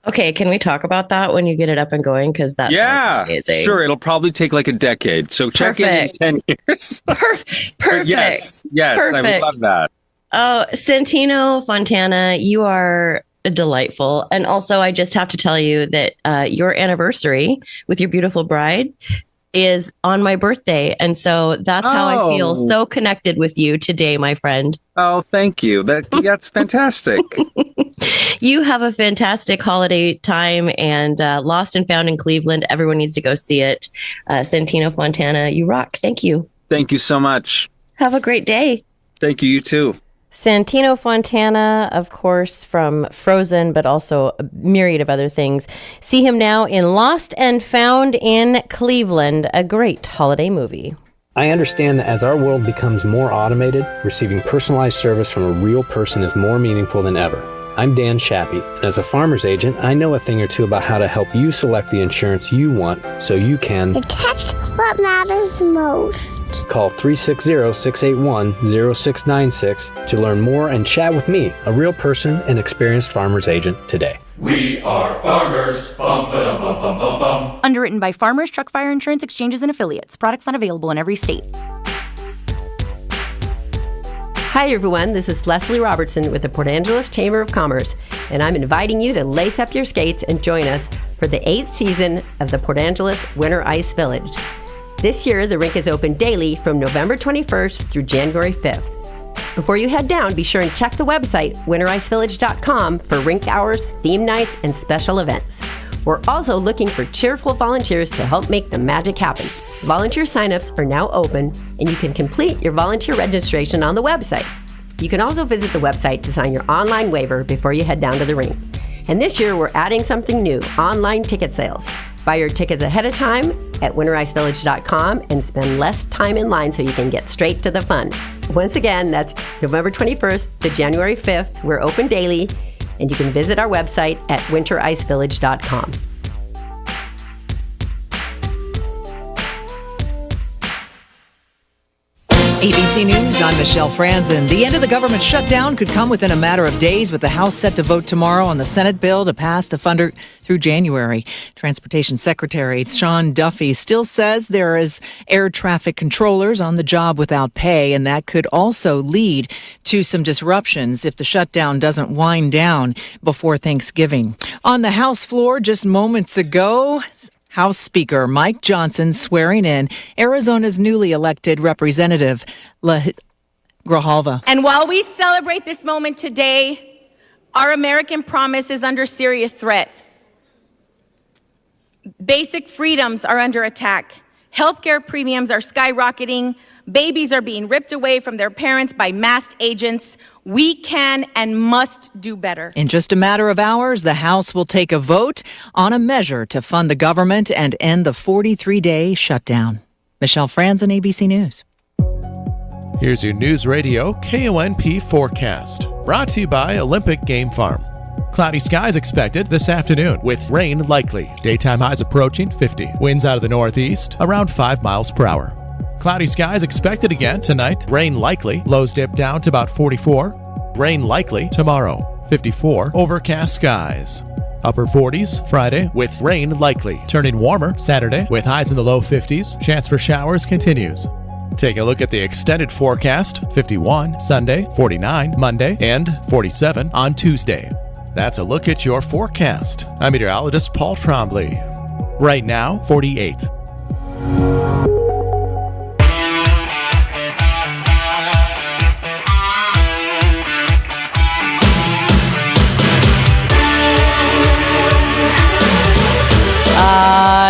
Speaker 10: Okay. Can we talk about that when you get it up and going? Because that's amazing.
Speaker 19: Sure. It'll probably take like a decade. So check in 10 years.
Speaker 10: Perfect.
Speaker 19: Yes.
Speaker 10: Perfect.
Speaker 19: I would love that.
Speaker 10: Oh, Santino Fontana, you are delightful. And also, I just have to tell you that your anniversary with your beautiful bride is on my birthday. And so that's how I feel
Speaker 19: Oh.
Speaker 10: so connected with you today, my friend.
Speaker 19: Oh, thank you. That's fantastic.
Speaker 10: You have a fantastic holiday time, and Lost and Found in Cleveland. Everyone needs to go see it. Santino Fontana, you rock. Thank you.
Speaker 19: Thank you so much.
Speaker 10: Have a great day.
Speaker 19: Thank you. You too.
Speaker 10: Santino Fontana, of course, from Frozen, but also a myriad of other things. See him now in Lost and Found in Cleveland, a great holiday movie.
Speaker 20: I understand that as our world becomes more automated, receiving personalized service from a real person is more meaningful than ever. I'm Dan Shappy, and as a farmer's agent, I know a thing or two about how to help you select the insurance you want so you can
Speaker 21: protect what matters most.
Speaker 20: Call 360-681-0696 to learn more and chat with me, a real person and experienced farmer's agent, today.
Speaker 22: We are farmers. Bum, ba-dum, bum, bum, bum, bum.
Speaker 23: Underwritten by Farmers Truck Fire Insurance Exchanges and Affiliates. Products not available in every state.
Speaker 24: Hi, everyone. This is Leslie Robertson with the Port Angeles Chamber of Commerce, and I'm inviting you to lace up your skates and join us for the 8th season of the Port Angeles Winter Ice Village. This year, the rink is open daily from November 21st through January 5th. Before you head down, be sure and check the website, wintericevillage.com, for rink hours, theme nights, and special events. We're also looking for cheerful volunteers to help make the magic happen. Volunteer signups are now open, and you can complete your volunteer registration on the website. You can also visit the website to sign your online waiver before you head down to the rink. And this year, we're adding something new, online ticket sales. Buy your tickets ahead of time at wintericevillage.com and spend less time in line so you can get straight to the fun. Once again, that's November 21st to January 5th. We're open daily, and you can visit our website at wintericevillage.com.
Speaker 1: ABC News, I'm Michelle Franzen. The end of the government shutdown could come within a matter of days, with the House set to vote tomorrow on the Senate bill to pass the funder through January. Transportation Secretary Sean Duffy still says there is air traffic controllers on the job without pay, and that could also lead to some disruptions if the shutdown doesn't wind down before Thanksgiving. On the House floor just moments ago, House Speaker Mike Johnson swearing in Arizona's newly elected representative, Grijalva.
Speaker 25: And while we celebrate this moment today, our American promise is under serious threat. Basic freedoms are under attack. Healthcare premiums are skyrocketing. Babies are being ripped away from their parents by masked agents. We can and must do better.
Speaker 1: In just a matter of hours, the House will take a vote on a measure to fund the government and end the 43-day shutdown. Michelle Franzen, ABC News.
Speaker 9: Here's your News Radio KONP forecast, brought to you by Olympic Game Farm. Cloudy skies expected this afternoon with rain likely. Daytime highs approaching 50. Winds out of the northeast around 5 miles per hour. Cloudy skies expected again tonight. Rain likely. Lows dip down to about 44. Rain likely tomorrow. 54. Overcast skies. Upper 40s Friday with rain likely. Turning warmer Saturday with highs in the low 50s. Chance for showers continues. Take a look at the extended forecast. 51 Sunday, 49 Monday, and 47 on Tuesday. That's a look at your forecast. I'm meteorologist Paul Trombley. Right now, 48.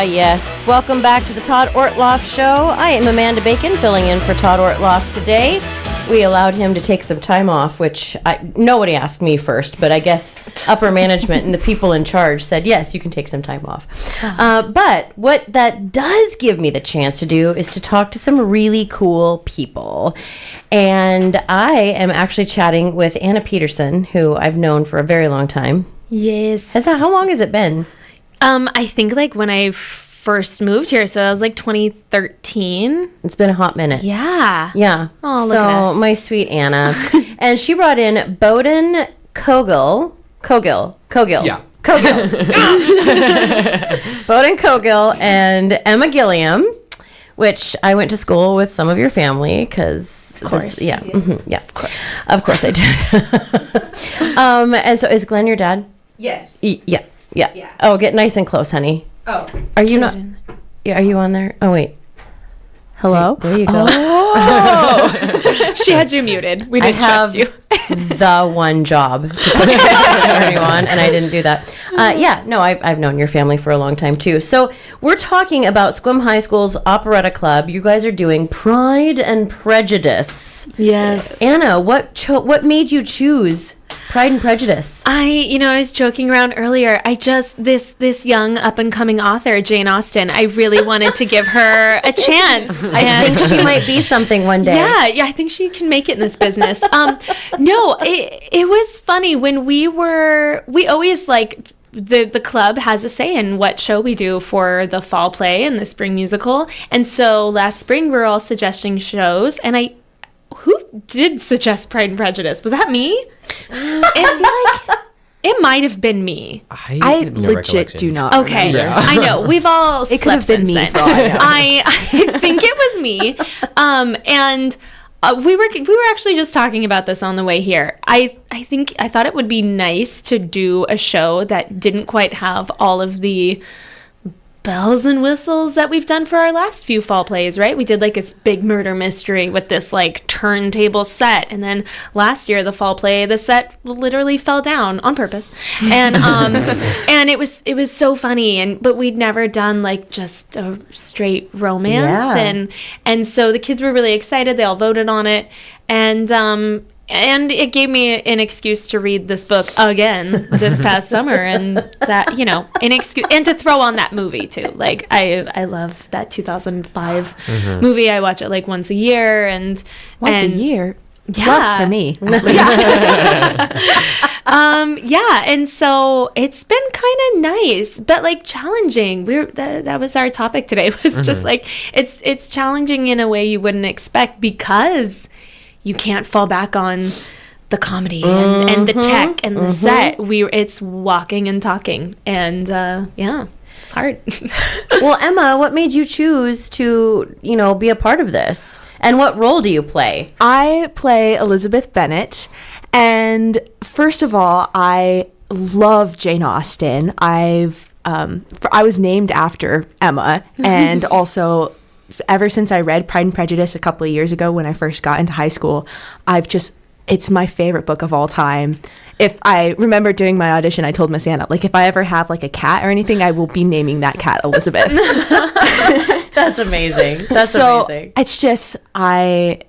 Speaker 10: Yes. Welcome back to the Todd Ortloff Show. I am Amanda Bacon, filling in for Todd Ortloff today. We allowed him to take some time off, which nobody asked me first, but I guess upper management and the people in charge said, yes, you can take some time off. But what that does give me the chance to do is to talk to some really cool people. And I am actually chatting with Anna Peterson, who I've known for a very long time.
Speaker 26: Yes.
Speaker 10: How long has it been?
Speaker 26: I think like when I first moved here, so I was like 2013.
Speaker 10: It's been a hot minute.
Speaker 26: Yeah.
Speaker 10: Yeah.
Speaker 26: Oh, look at us.
Speaker 10: My sweet Anna. And she brought in Bowden Cogill. Yeah. Cogill. Bowden Cogill and Emma Gilliam, which I went to school with some of your family because...
Speaker 26: Of course.
Speaker 10: Yeah. Mm-hmm, yeah. Of course I did. And so is Glenn your dad?
Speaker 26: Yes.
Speaker 10: Yeah. Oh, get nice and close, honey.
Speaker 26: Oh.
Speaker 10: Are you not? Yeah, are you on there? Oh, wait.
Speaker 26: Hello?
Speaker 10: There you go.
Speaker 26: Oh. She had you muted. We didn't trust you.
Speaker 10: The one job to put everyone, and I didn't do that. I've known your family for a long time too. So we're talking about Sequim High School's Operetta Club. You guys are doing Pride and Prejudice.
Speaker 26: Yes.
Speaker 10: Anna, what made you choose Pride and Prejudice?
Speaker 26: I was joking around earlier. This young up and coming author, Jane Austen, I really wanted to give her a chance.
Speaker 10: I think she might be something one day.
Speaker 26: Yeah, I think she can make it in this business. It was funny when we always like the club has a say in what show we do for the fall play and the spring musical. And so last spring we were all suggesting shows, and who did suggest Pride and Prejudice? Was that me? I feel like it might have been me.
Speaker 3: I legit do not.
Speaker 26: Okay,
Speaker 3: remember.
Speaker 26: I know we've all
Speaker 3: It could have been me.
Speaker 26: then.
Speaker 3: For all I know.
Speaker 26: I think it was me, and we were actually just talking about this on the way here. I thought it would be nice to do a show that didn't quite have all of the bells and whistles that we've done for our last few fall plays, right? We did like this big murder mystery with this like turntable set, and then last year the fall play, the set literally fell down on purpose, and and it was so funny, but we'd never done like just a straight romance, and so the kids were really excited. They all voted on it, and it gave me an excuse to read this book again this past summer, and that, an excuse, and to throw on that movie too. Like I love that 2005 movie. I watch it like once a year, and
Speaker 3: Once a year?
Speaker 26: Yeah.
Speaker 3: Plus for me.
Speaker 26: And so it's been kind of nice, but like challenging. That was our topic today. Was just like it's challenging in a way you wouldn't expect, because you can't fall back on the comedy and the tech and the set. It's walking and talking, and it's hard.
Speaker 10: Well, Emma, what made you choose to be a part of this, and what role do you play?
Speaker 3: I play Elizabeth Bennet, and first of all, I love Jane Austen. I was named after Emma, and also ever since I read Pride and Prejudice a couple of years ago when I first got into high school, it's my favorite book of all time. If I remember during my audition, I told Miss Anna, like, if I ever have like a cat or anything, I will be naming that cat Elizabeth.
Speaker 10: That's amazing. Amazing.
Speaker 3: It's just, I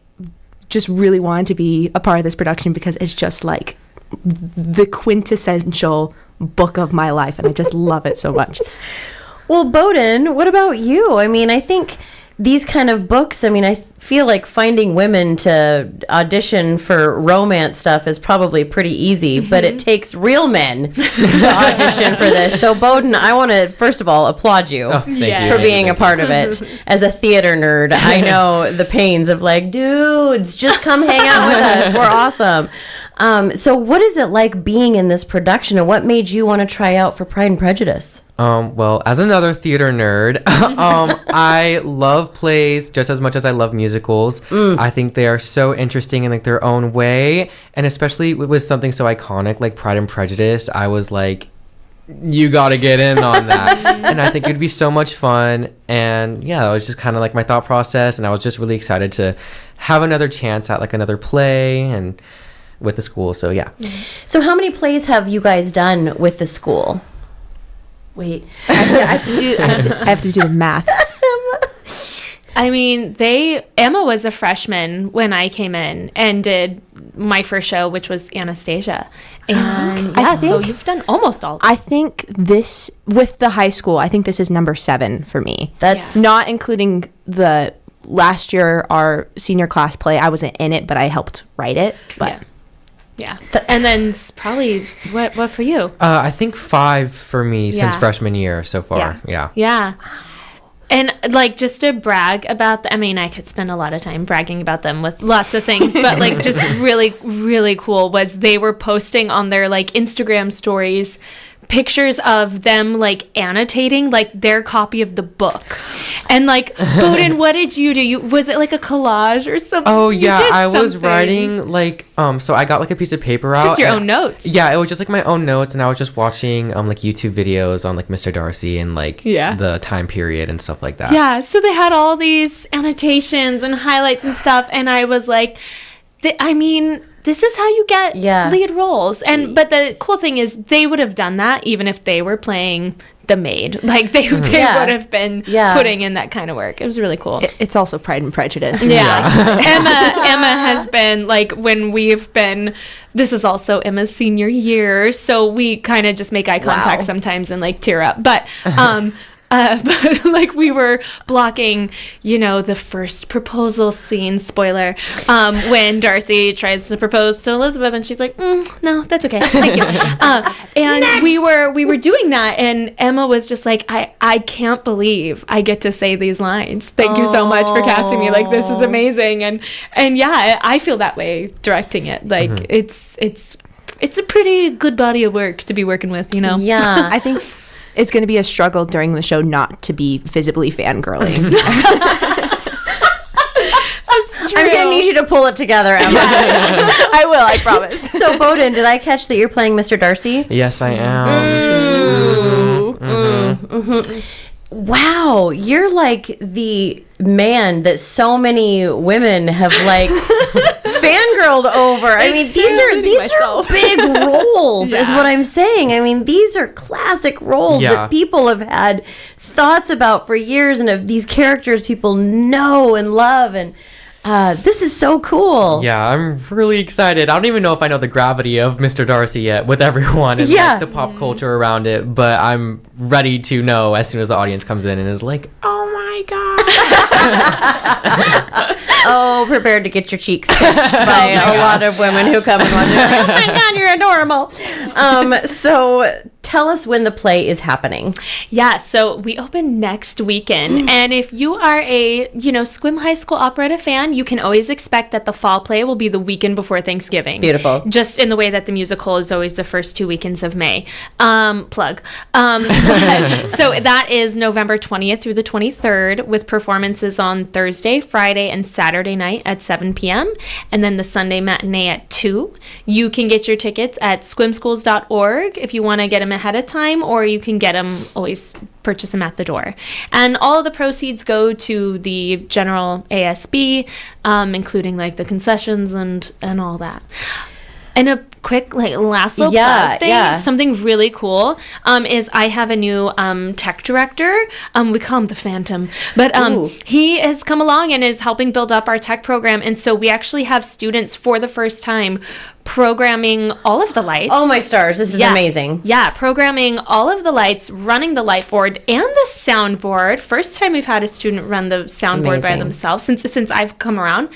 Speaker 3: just really wanted to be a part of this production because it's just like the quintessential book of my life, and I just love it so much.
Speaker 10: Well, Bowden, what about you? I mean, I think these kind of books, I feel like finding women to audition for romance stuff is probably pretty easy, but it takes real men to audition for this. So, Bowden, I want to, first of all, applaud you for being a part of it. As a theater nerd, I know the pains of like, dudes, just come hang out with us. We're awesome. So what is it like being in this production, and what made you want to try out for Pride and Prejudice?
Speaker 4: Well, as another theater nerd, I love plays just as much as I love musicals. I think they are so interesting in like their own way, and especially with something so iconic like Pride and Prejudice, I was like, you got to get in on that. And I think it'd be so much fun. And yeah, it was just kind of like my thought process, and I was just really excited to have another chance at like another play and with the school. So yeah.
Speaker 10: So how many plays have you guys done with the school?
Speaker 3: Wait, I have to do the math.
Speaker 26: Emma was a freshman when I came in and did my first show, which was Anastasia. And so you've done almost all of them.
Speaker 3: I think this, with the high school, I think this is number 7 for me. That's not including the last year, our senior class play. I wasn't in it, but I helped write it. But
Speaker 26: yeah. And then probably what for you?
Speaker 4: I think 5 for me since freshman year so far. Yeah.
Speaker 26: And like, just to brag about I could spend a lot of time bragging about them with lots of things, but like just really, really cool was they were posting on their like Instagram stories pictures of them like annotating like their copy of the book, And like, Bowden, what did you do? Was it like a collage or something?
Speaker 4: Oh yeah, I was
Speaker 26: something.
Speaker 4: writing like so I got like a piece of paper out.
Speaker 26: Just your own notes.
Speaker 4: Yeah, it was just like my own notes, and I was just watching like YouTube videos on like Mr. Darcy and like the time period and stuff like that.
Speaker 26: Yeah, so they had all these annotations and highlights and stuff, and I was like, this is how you get lead roles. And but the cool thing is they would have done that even if they were playing the maid. Like they would have been putting in that kind of work. It was really cool.
Speaker 3: It's also Pride and Prejudice.
Speaker 26: Yeah. Emma has been like, when we've been, this is also Emma's senior year, so we kind of just make eye contact sometimes and like tear up. But but like we were blocking, the first proposal scene, spoiler, when Darcy tries to propose to Elizabeth and she's like, no, that's okay, thank you. And next. we were doing that, and Emma was just like, I can't believe I get to say these lines. Thank you so much for casting me. Like, this is amazing. And yeah, I feel that way directing it. Like it's a pretty good body of work to be working with,
Speaker 3: Yeah. I think it's going to be a struggle during the show not to be visibly fangirling.
Speaker 10: I'm going to need you to pull it together, Emma.
Speaker 3: I will, I promise.
Speaker 10: So, Bowden, did I catch that you're playing Mr. Darcy?
Speaker 4: Yes, I am.
Speaker 10: Wow, you're like the man that so many women have like fangirled over. I mean, these are big roles, is what I'm saying. I mean, these are classic roles that people have had thoughts about for years, and of these characters people know and love, and this is so cool.
Speaker 4: Yeah, I'm really excited. I don't even know if I know the gravity of Mr. Darcy yet with everyone and like the pop culture around it, but I'm ready to know as soon as the audience comes in and is like, oh my god.
Speaker 10: Oh, prepared to get your cheeks pinched by a lot of women who come and watch it. Like, oh my god, you're adorable. So tell us when the play is happening.
Speaker 26: Yeah, so we open next weekend, and if you are a, Sequim High School operetta fan, you can always expect that the fall play will be the weekend before Thanksgiving.
Speaker 10: Beautiful.
Speaker 26: Just in the way that the musical is always the first 2 weekends of May. Plug. So that is November 20th through the 23rd, with performances on Thursday, Friday, and Saturday night at 7 p.m., and then the Sunday matinee at 2. You can get your tickets at squimschools.org if you want to get them ahead of time, or you can get them, always purchase them at the door. And all of the proceeds go to the general ASB, including like the concessions and all that. And a quick last little plug thing, something really cool is I have a new tech director. We call him the Phantom, but he has come along and is helping build up our tech program, and so we actually have students for the first time programming all of the lights.
Speaker 10: Oh my stars, this is amazing.
Speaker 26: Yeah, programming all of the lights, running the light board and the soundboard. First time we've had a student run the soundboard by themselves since I've come around,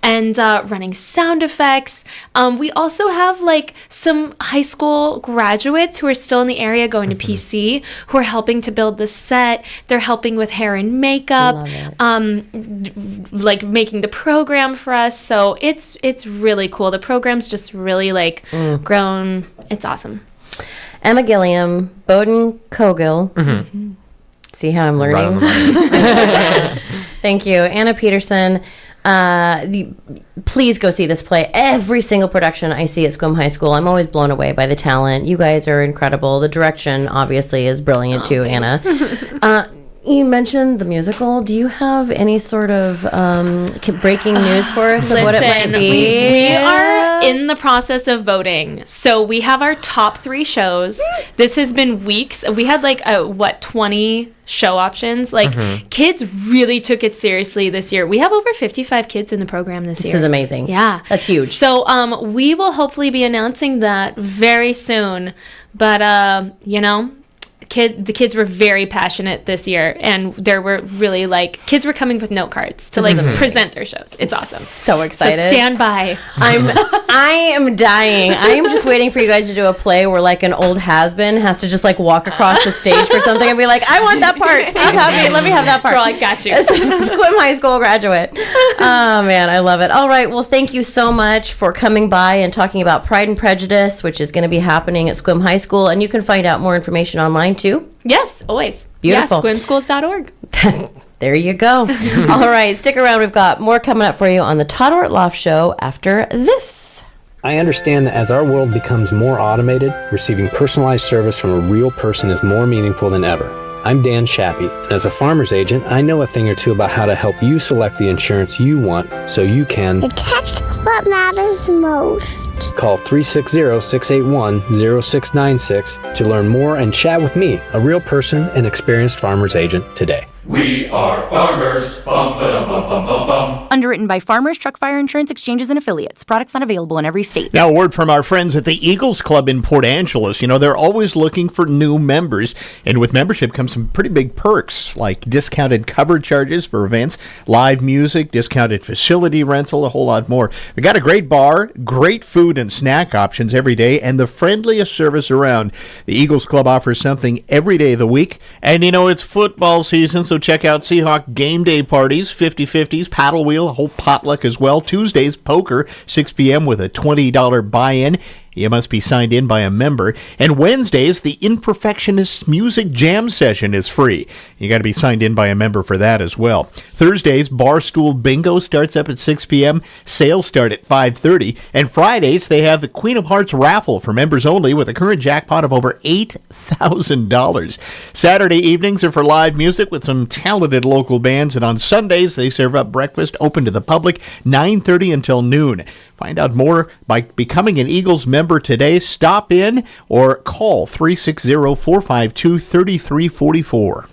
Speaker 26: and running sound effects. We also have like some high school graduates who are still in the area going to PC, who are helping to build the set. They're helping with hair and makeup, like making the program for us. So it's really cool. The program's just really like grown. It's awesome.
Speaker 10: Emma Gilliam, Bowden Cogill. See how I'm learning? Thank you. Anna Peterson. Please go see this play. Every single production I see at Sequim High School, I'm always blown away by the talent. You guys are incredible. The direction obviously is brilliant too, Anna. You mentioned the musical. Do you have any sort of breaking news for us of what it might be?
Speaker 26: We are in the process of voting. So we have our top 3 shows. This has been weeks. We had 20 show options. Kids really took it seriously this year. We have over 55 kids in the program this year.
Speaker 10: This is amazing.
Speaker 26: Yeah.
Speaker 10: That's huge.
Speaker 26: So we will hopefully be announcing that very soon. But, the kids were very passionate this year, and there were really kids were coming with note cards to present their shows. It's awesome.
Speaker 10: So excited.
Speaker 26: So stand by.
Speaker 10: I am dying. I am just waiting for you guys to do a play where an old has-been has to just walk across the stage for something and be like, I want that part. Please have me. Let me have that part.
Speaker 26: Girl, I got you.
Speaker 10: As a Sequim High School graduate. Oh man, I love it. All right. Well, thank you so much for coming by and talking about Pride and Prejudice, which is going to be happening at Sequim High School, and you can find out more information online too.
Speaker 26: Yes, always.
Speaker 10: Beautiful.
Speaker 26: Yeah, swimschools.org.
Speaker 10: There you go. All right, stick around. We've got more coming up for you on the Todd Ortloff Show after this.
Speaker 20: I understand that as our world becomes more automated, receiving personalized service from a real person is more meaningful than ever. I'm Dan Shappy, and as a farmer's agent, I know a thing or two about how to help you select the insurance you want so you can
Speaker 21: protect what matters most.
Speaker 20: Call 360-681-0696 to learn more and chat with me, a real person and experienced farmer's agent, today.
Speaker 22: We are farmers. Bum, ba-dum, bum, bum, bum, bum.
Speaker 23: Underwritten by Farmers Truck Fire Insurance Exchanges and Affiliates. Products not available in every state.
Speaker 15: Now, a word from our friends at the Eagles Club in Port Angeles. You know, they're always looking for new members, and with membership comes some pretty big perks, like discounted cover charges for events, live music, discounted facility rental, a whole lot more. They got a great bar, great food and snack options every day, and the friendliest service around. The Eagles Club offers something every day of the week, and you know, it's football season, so check out Seahawk game day parties, 50-50s, paddle wheel, a whole potluck as well. Tuesdays, poker, 6 p.m. with a $20 buy-in. You must be signed in by a member. And Wednesdays, the Imperfectionists Music Jam Session is free. You got to be signed in by a member for that as well. Thursdays, Barstool Bingo starts up at 6 p.m. Sales start at 5:30. And Fridays, they have the Queen of Hearts raffle for members only with a current jackpot of over $8,000. Saturday evenings are for live music with some talented local bands. And on Sundays, they serve up breakfast open to the public, 9:30 until noon. Find out more by becoming an Eagles member today. Stop in or call 360-452-3344.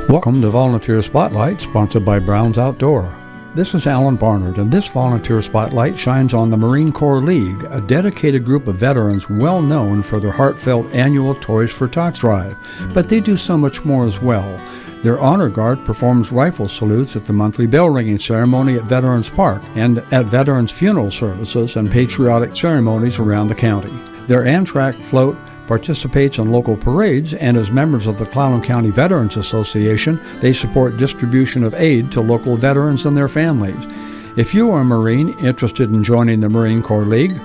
Speaker 5: Welcome to Volunteer Spotlight, sponsored by Brown's Outdoor. This is Alan Barnard, and this Volunteer Spotlight shines on the Marine Corps League, a dedicated group of veterans well known for their heartfelt annual Toys for Tots drive. But they do so much more as well. Their honor guard performs rifle salutes at the monthly bell ringing ceremony at Veterans Park and at veterans funeral services and patriotic ceremonies around the county. Their Amtrak float participates in local parades, and as members of the Clallam County Veterans Association, they support distribution of aid to local veterans and their families. If you are a Marine interested in joining the Marine Corps League,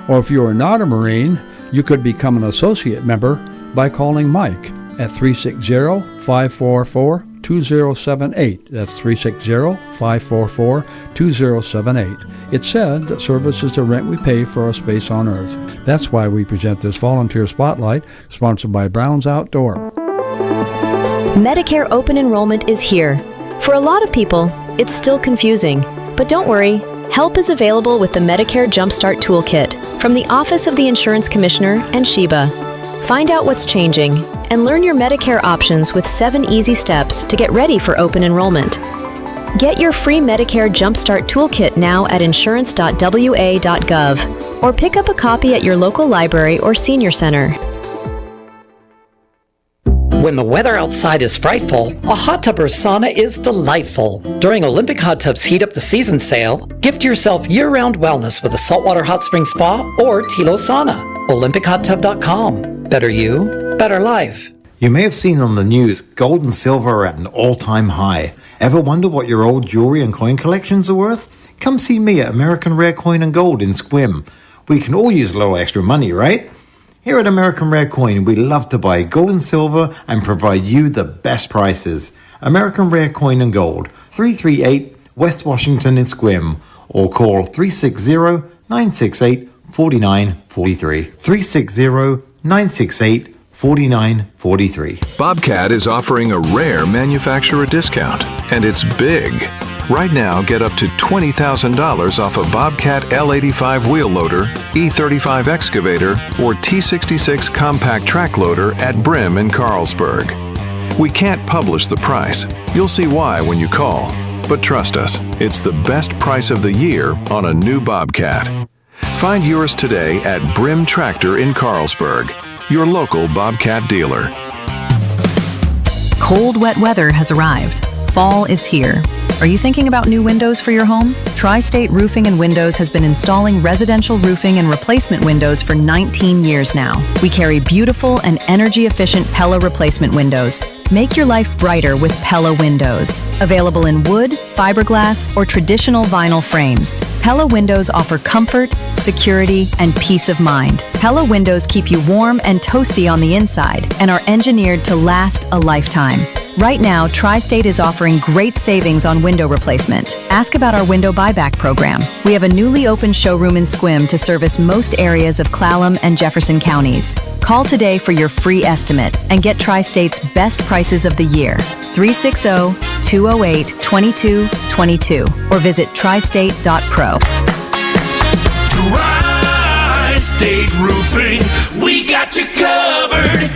Speaker 5: or if you are not a Marine, you could become an associate member by calling Mike at 360-544-2078. That's 360-544-2078. It's said that service is the rent we pay for our space on Earth. That's why we present this Volunteer Spotlight, sponsored by Brown's Outdoor.
Speaker 6: Medicare open enrollment is here. For a lot of people, it's still confusing. But don't worry, help is available with the Medicare Jumpstart Toolkit from the Office of the Insurance Commissioner and SHIBA. Find out what's changing and learn your Medicare options with 7 easy steps to get ready for open enrollment. Get your free Medicare Jumpstart Toolkit now at insurance.wa.gov or pick up a copy at your local library or senior center.
Speaker 7: When the weather outside is frightful, a hot tub or sauna is delightful. During Olympic Hot Tub's Heat Up the Season sale, gift yourself year-round wellness with a saltwater hot spring spa or Tilo sauna. OlympicHotTub.com. Better you, better life.
Speaker 8: You may have seen on the news gold and silver are at an all-time high. Ever wonder what your old jewelry and coin collections are worth? Come see me at American Rare Coin and Gold in Squim. We can all use a little extra money, right? Here at American Rare Coin, we love to buy gold and silver and provide you the best prices. American Rare Coin and Gold, 338 West Washington in Squim, or call 360-968-4943. 360-968-4943.
Speaker 11: Bobcat is offering a rare manufacturer discount, and it's big. Right now, get up to $20,000 off a Bobcat L85 wheel loader, E35 excavator, or T66 compact track loader at Brim in Carlsberg. We can't publish the price. You'll see why when you call. But trust us, it's the best price of the year on a new Bobcat. Find yours today at Brim Tractor in Carlsberg, your local Bobcat dealer.
Speaker 13: Cold, wet weather has arrived. Fall is here. Are you thinking about new windows for your home? Tri-State Roofing and Windows has been installing residential roofing and replacement windows for 19 years now. We carry beautiful and energy-efficient Pella replacement windows. Make your life brighter with Pella windows. Available in wood, fiberglass, or traditional vinyl frames. Pella windows offer comfort, security, and peace of mind. Pella windows keep you warm and toasty on the inside and are engineered to last a lifetime. Right now, Tri-State is offering great savings on window replacement. Ask about our window buyback program. We have a newly opened showroom in Sequim to service most areas of Clallam and Jefferson counties. Call today for your free estimate and get Tri-State's best prices of the year. 360-208-2222 or visit tristate.pro.
Speaker 22: Tri-State Roofing, we got you covered.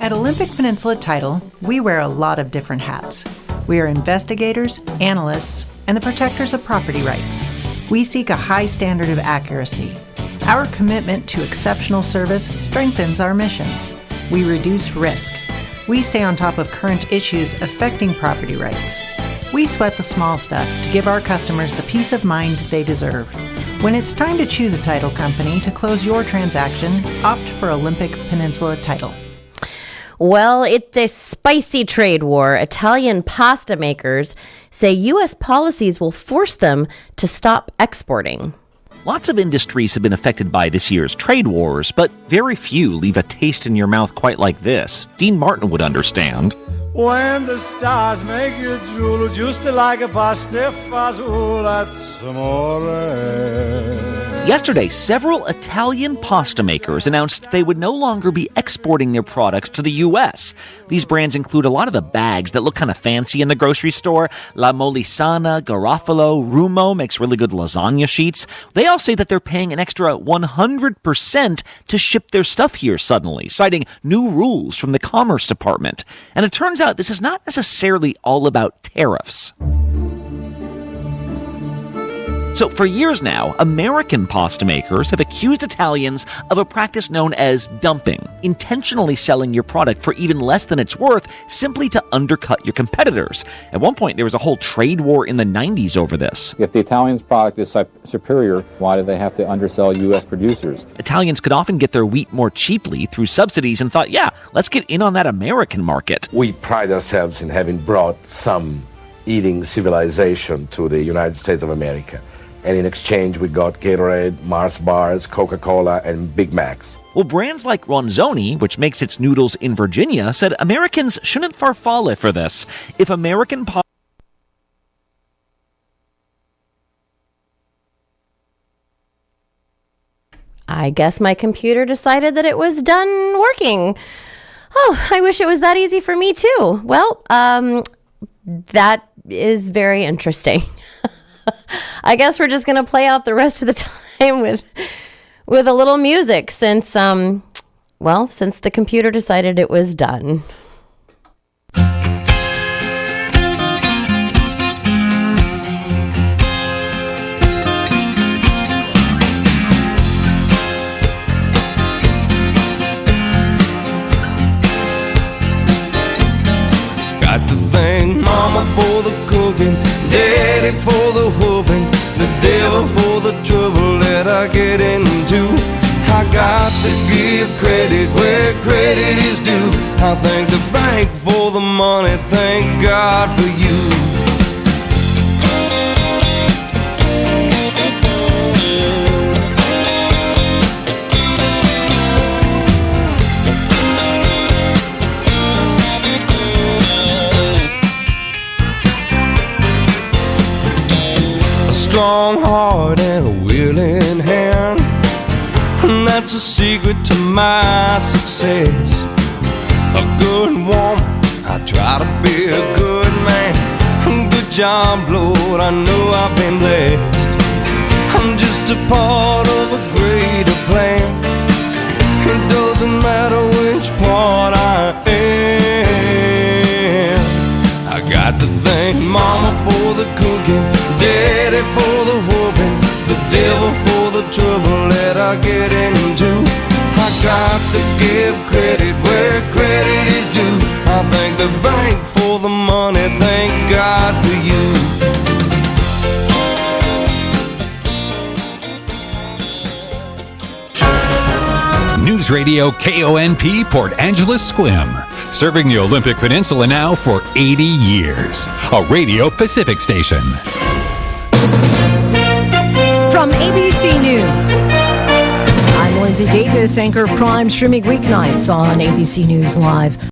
Speaker 2: At Olympic Peninsula Title, we wear a lot of different hats. We are investigators, analysts, and the protectors of property rights. We seek a high standard of accuracy. Our commitment to exceptional service strengthens our mission. We reduce risk. We stay on top of current issues affecting property rights. We sweat the small stuff to give our customers the peace of mind they deserve. When it's time to choose a title company to close your transaction, opt for Olympic Peninsula Title.
Speaker 10: Well, it's a spicy trade war. Italian pasta makers say U.S. policies will force them to stop exporting.
Speaker 12: Lots of industries have been affected by this year's trade wars, but very few leave a taste in your mouth quite like this. Dean Martin would understand.
Speaker 14: When the stars make you drool, just like a pasta fazola amore.
Speaker 12: Yesterday, several Italian pasta makers announced they would no longer be exporting their products to the U.S. These brands include a lot of the bags that look kind of fancy in the grocery store. La Molisana, Garofalo, Rumo makes really good lasagna sheets. They all say that they're paying an extra 100% to ship their stuff here suddenly, citing new rules from the Commerce Department. And it turns out this is not necessarily all about tariffs. So for years now, American pasta makers have accused Italians of a practice known as dumping, intentionally selling your product for even less than it's worth simply to undercut your competitors. At one point, there was a whole trade war in the 90s over this.
Speaker 16: If the Italians' product is superior, why do they have to undersell U.S. producers?
Speaker 12: Italians could often get their wheat more cheaply through subsidies and thought, yeah, let's get in on that American market.
Speaker 17: We pride ourselves in having brought some eating civilization to the United States of America. And in exchange, we got Gatorade, Mars bars, Coca-Cola, and Big Macs.
Speaker 12: Well, brands like Ronzoni, which makes its noodles in Virginia, said Americans shouldn't farfalle for this. If American
Speaker 10: I guess my computer decided that it was done working. Oh, I wish it was that easy for me too. Well, that is very interesting. I guess we're just going to play out the rest of the time with a little music since the computer decided it was done.
Speaker 22: Got to thank Mama for the cooking, Daddy for the whooping, the devil for the trouble that I get into. I got to give credit where credit is due. I thank the bank for the money, thank God for you. Strong heart and a willing hand, and that's a secret to my success. A good woman, I try to be a good man. Good job, Lord, I know I've been blessed. I'm just a part of a greater plan. It doesn't matter which part I am. I got to thank Mama for the cooking, Daddy for the whooping, the devil for the trouble that I get into. I got to give credit where credit is due. I thank the bank for the money, thank God for you.
Speaker 18: Newsradio KONP Port Angeles Sequim.
Speaker 1: serving the Olympic Peninsula now for 80 years. A Radio Pacific station.
Speaker 9: From ABC News, I'm Lindsay Davis, anchor Prime, streaming weeknights on ABC News Live.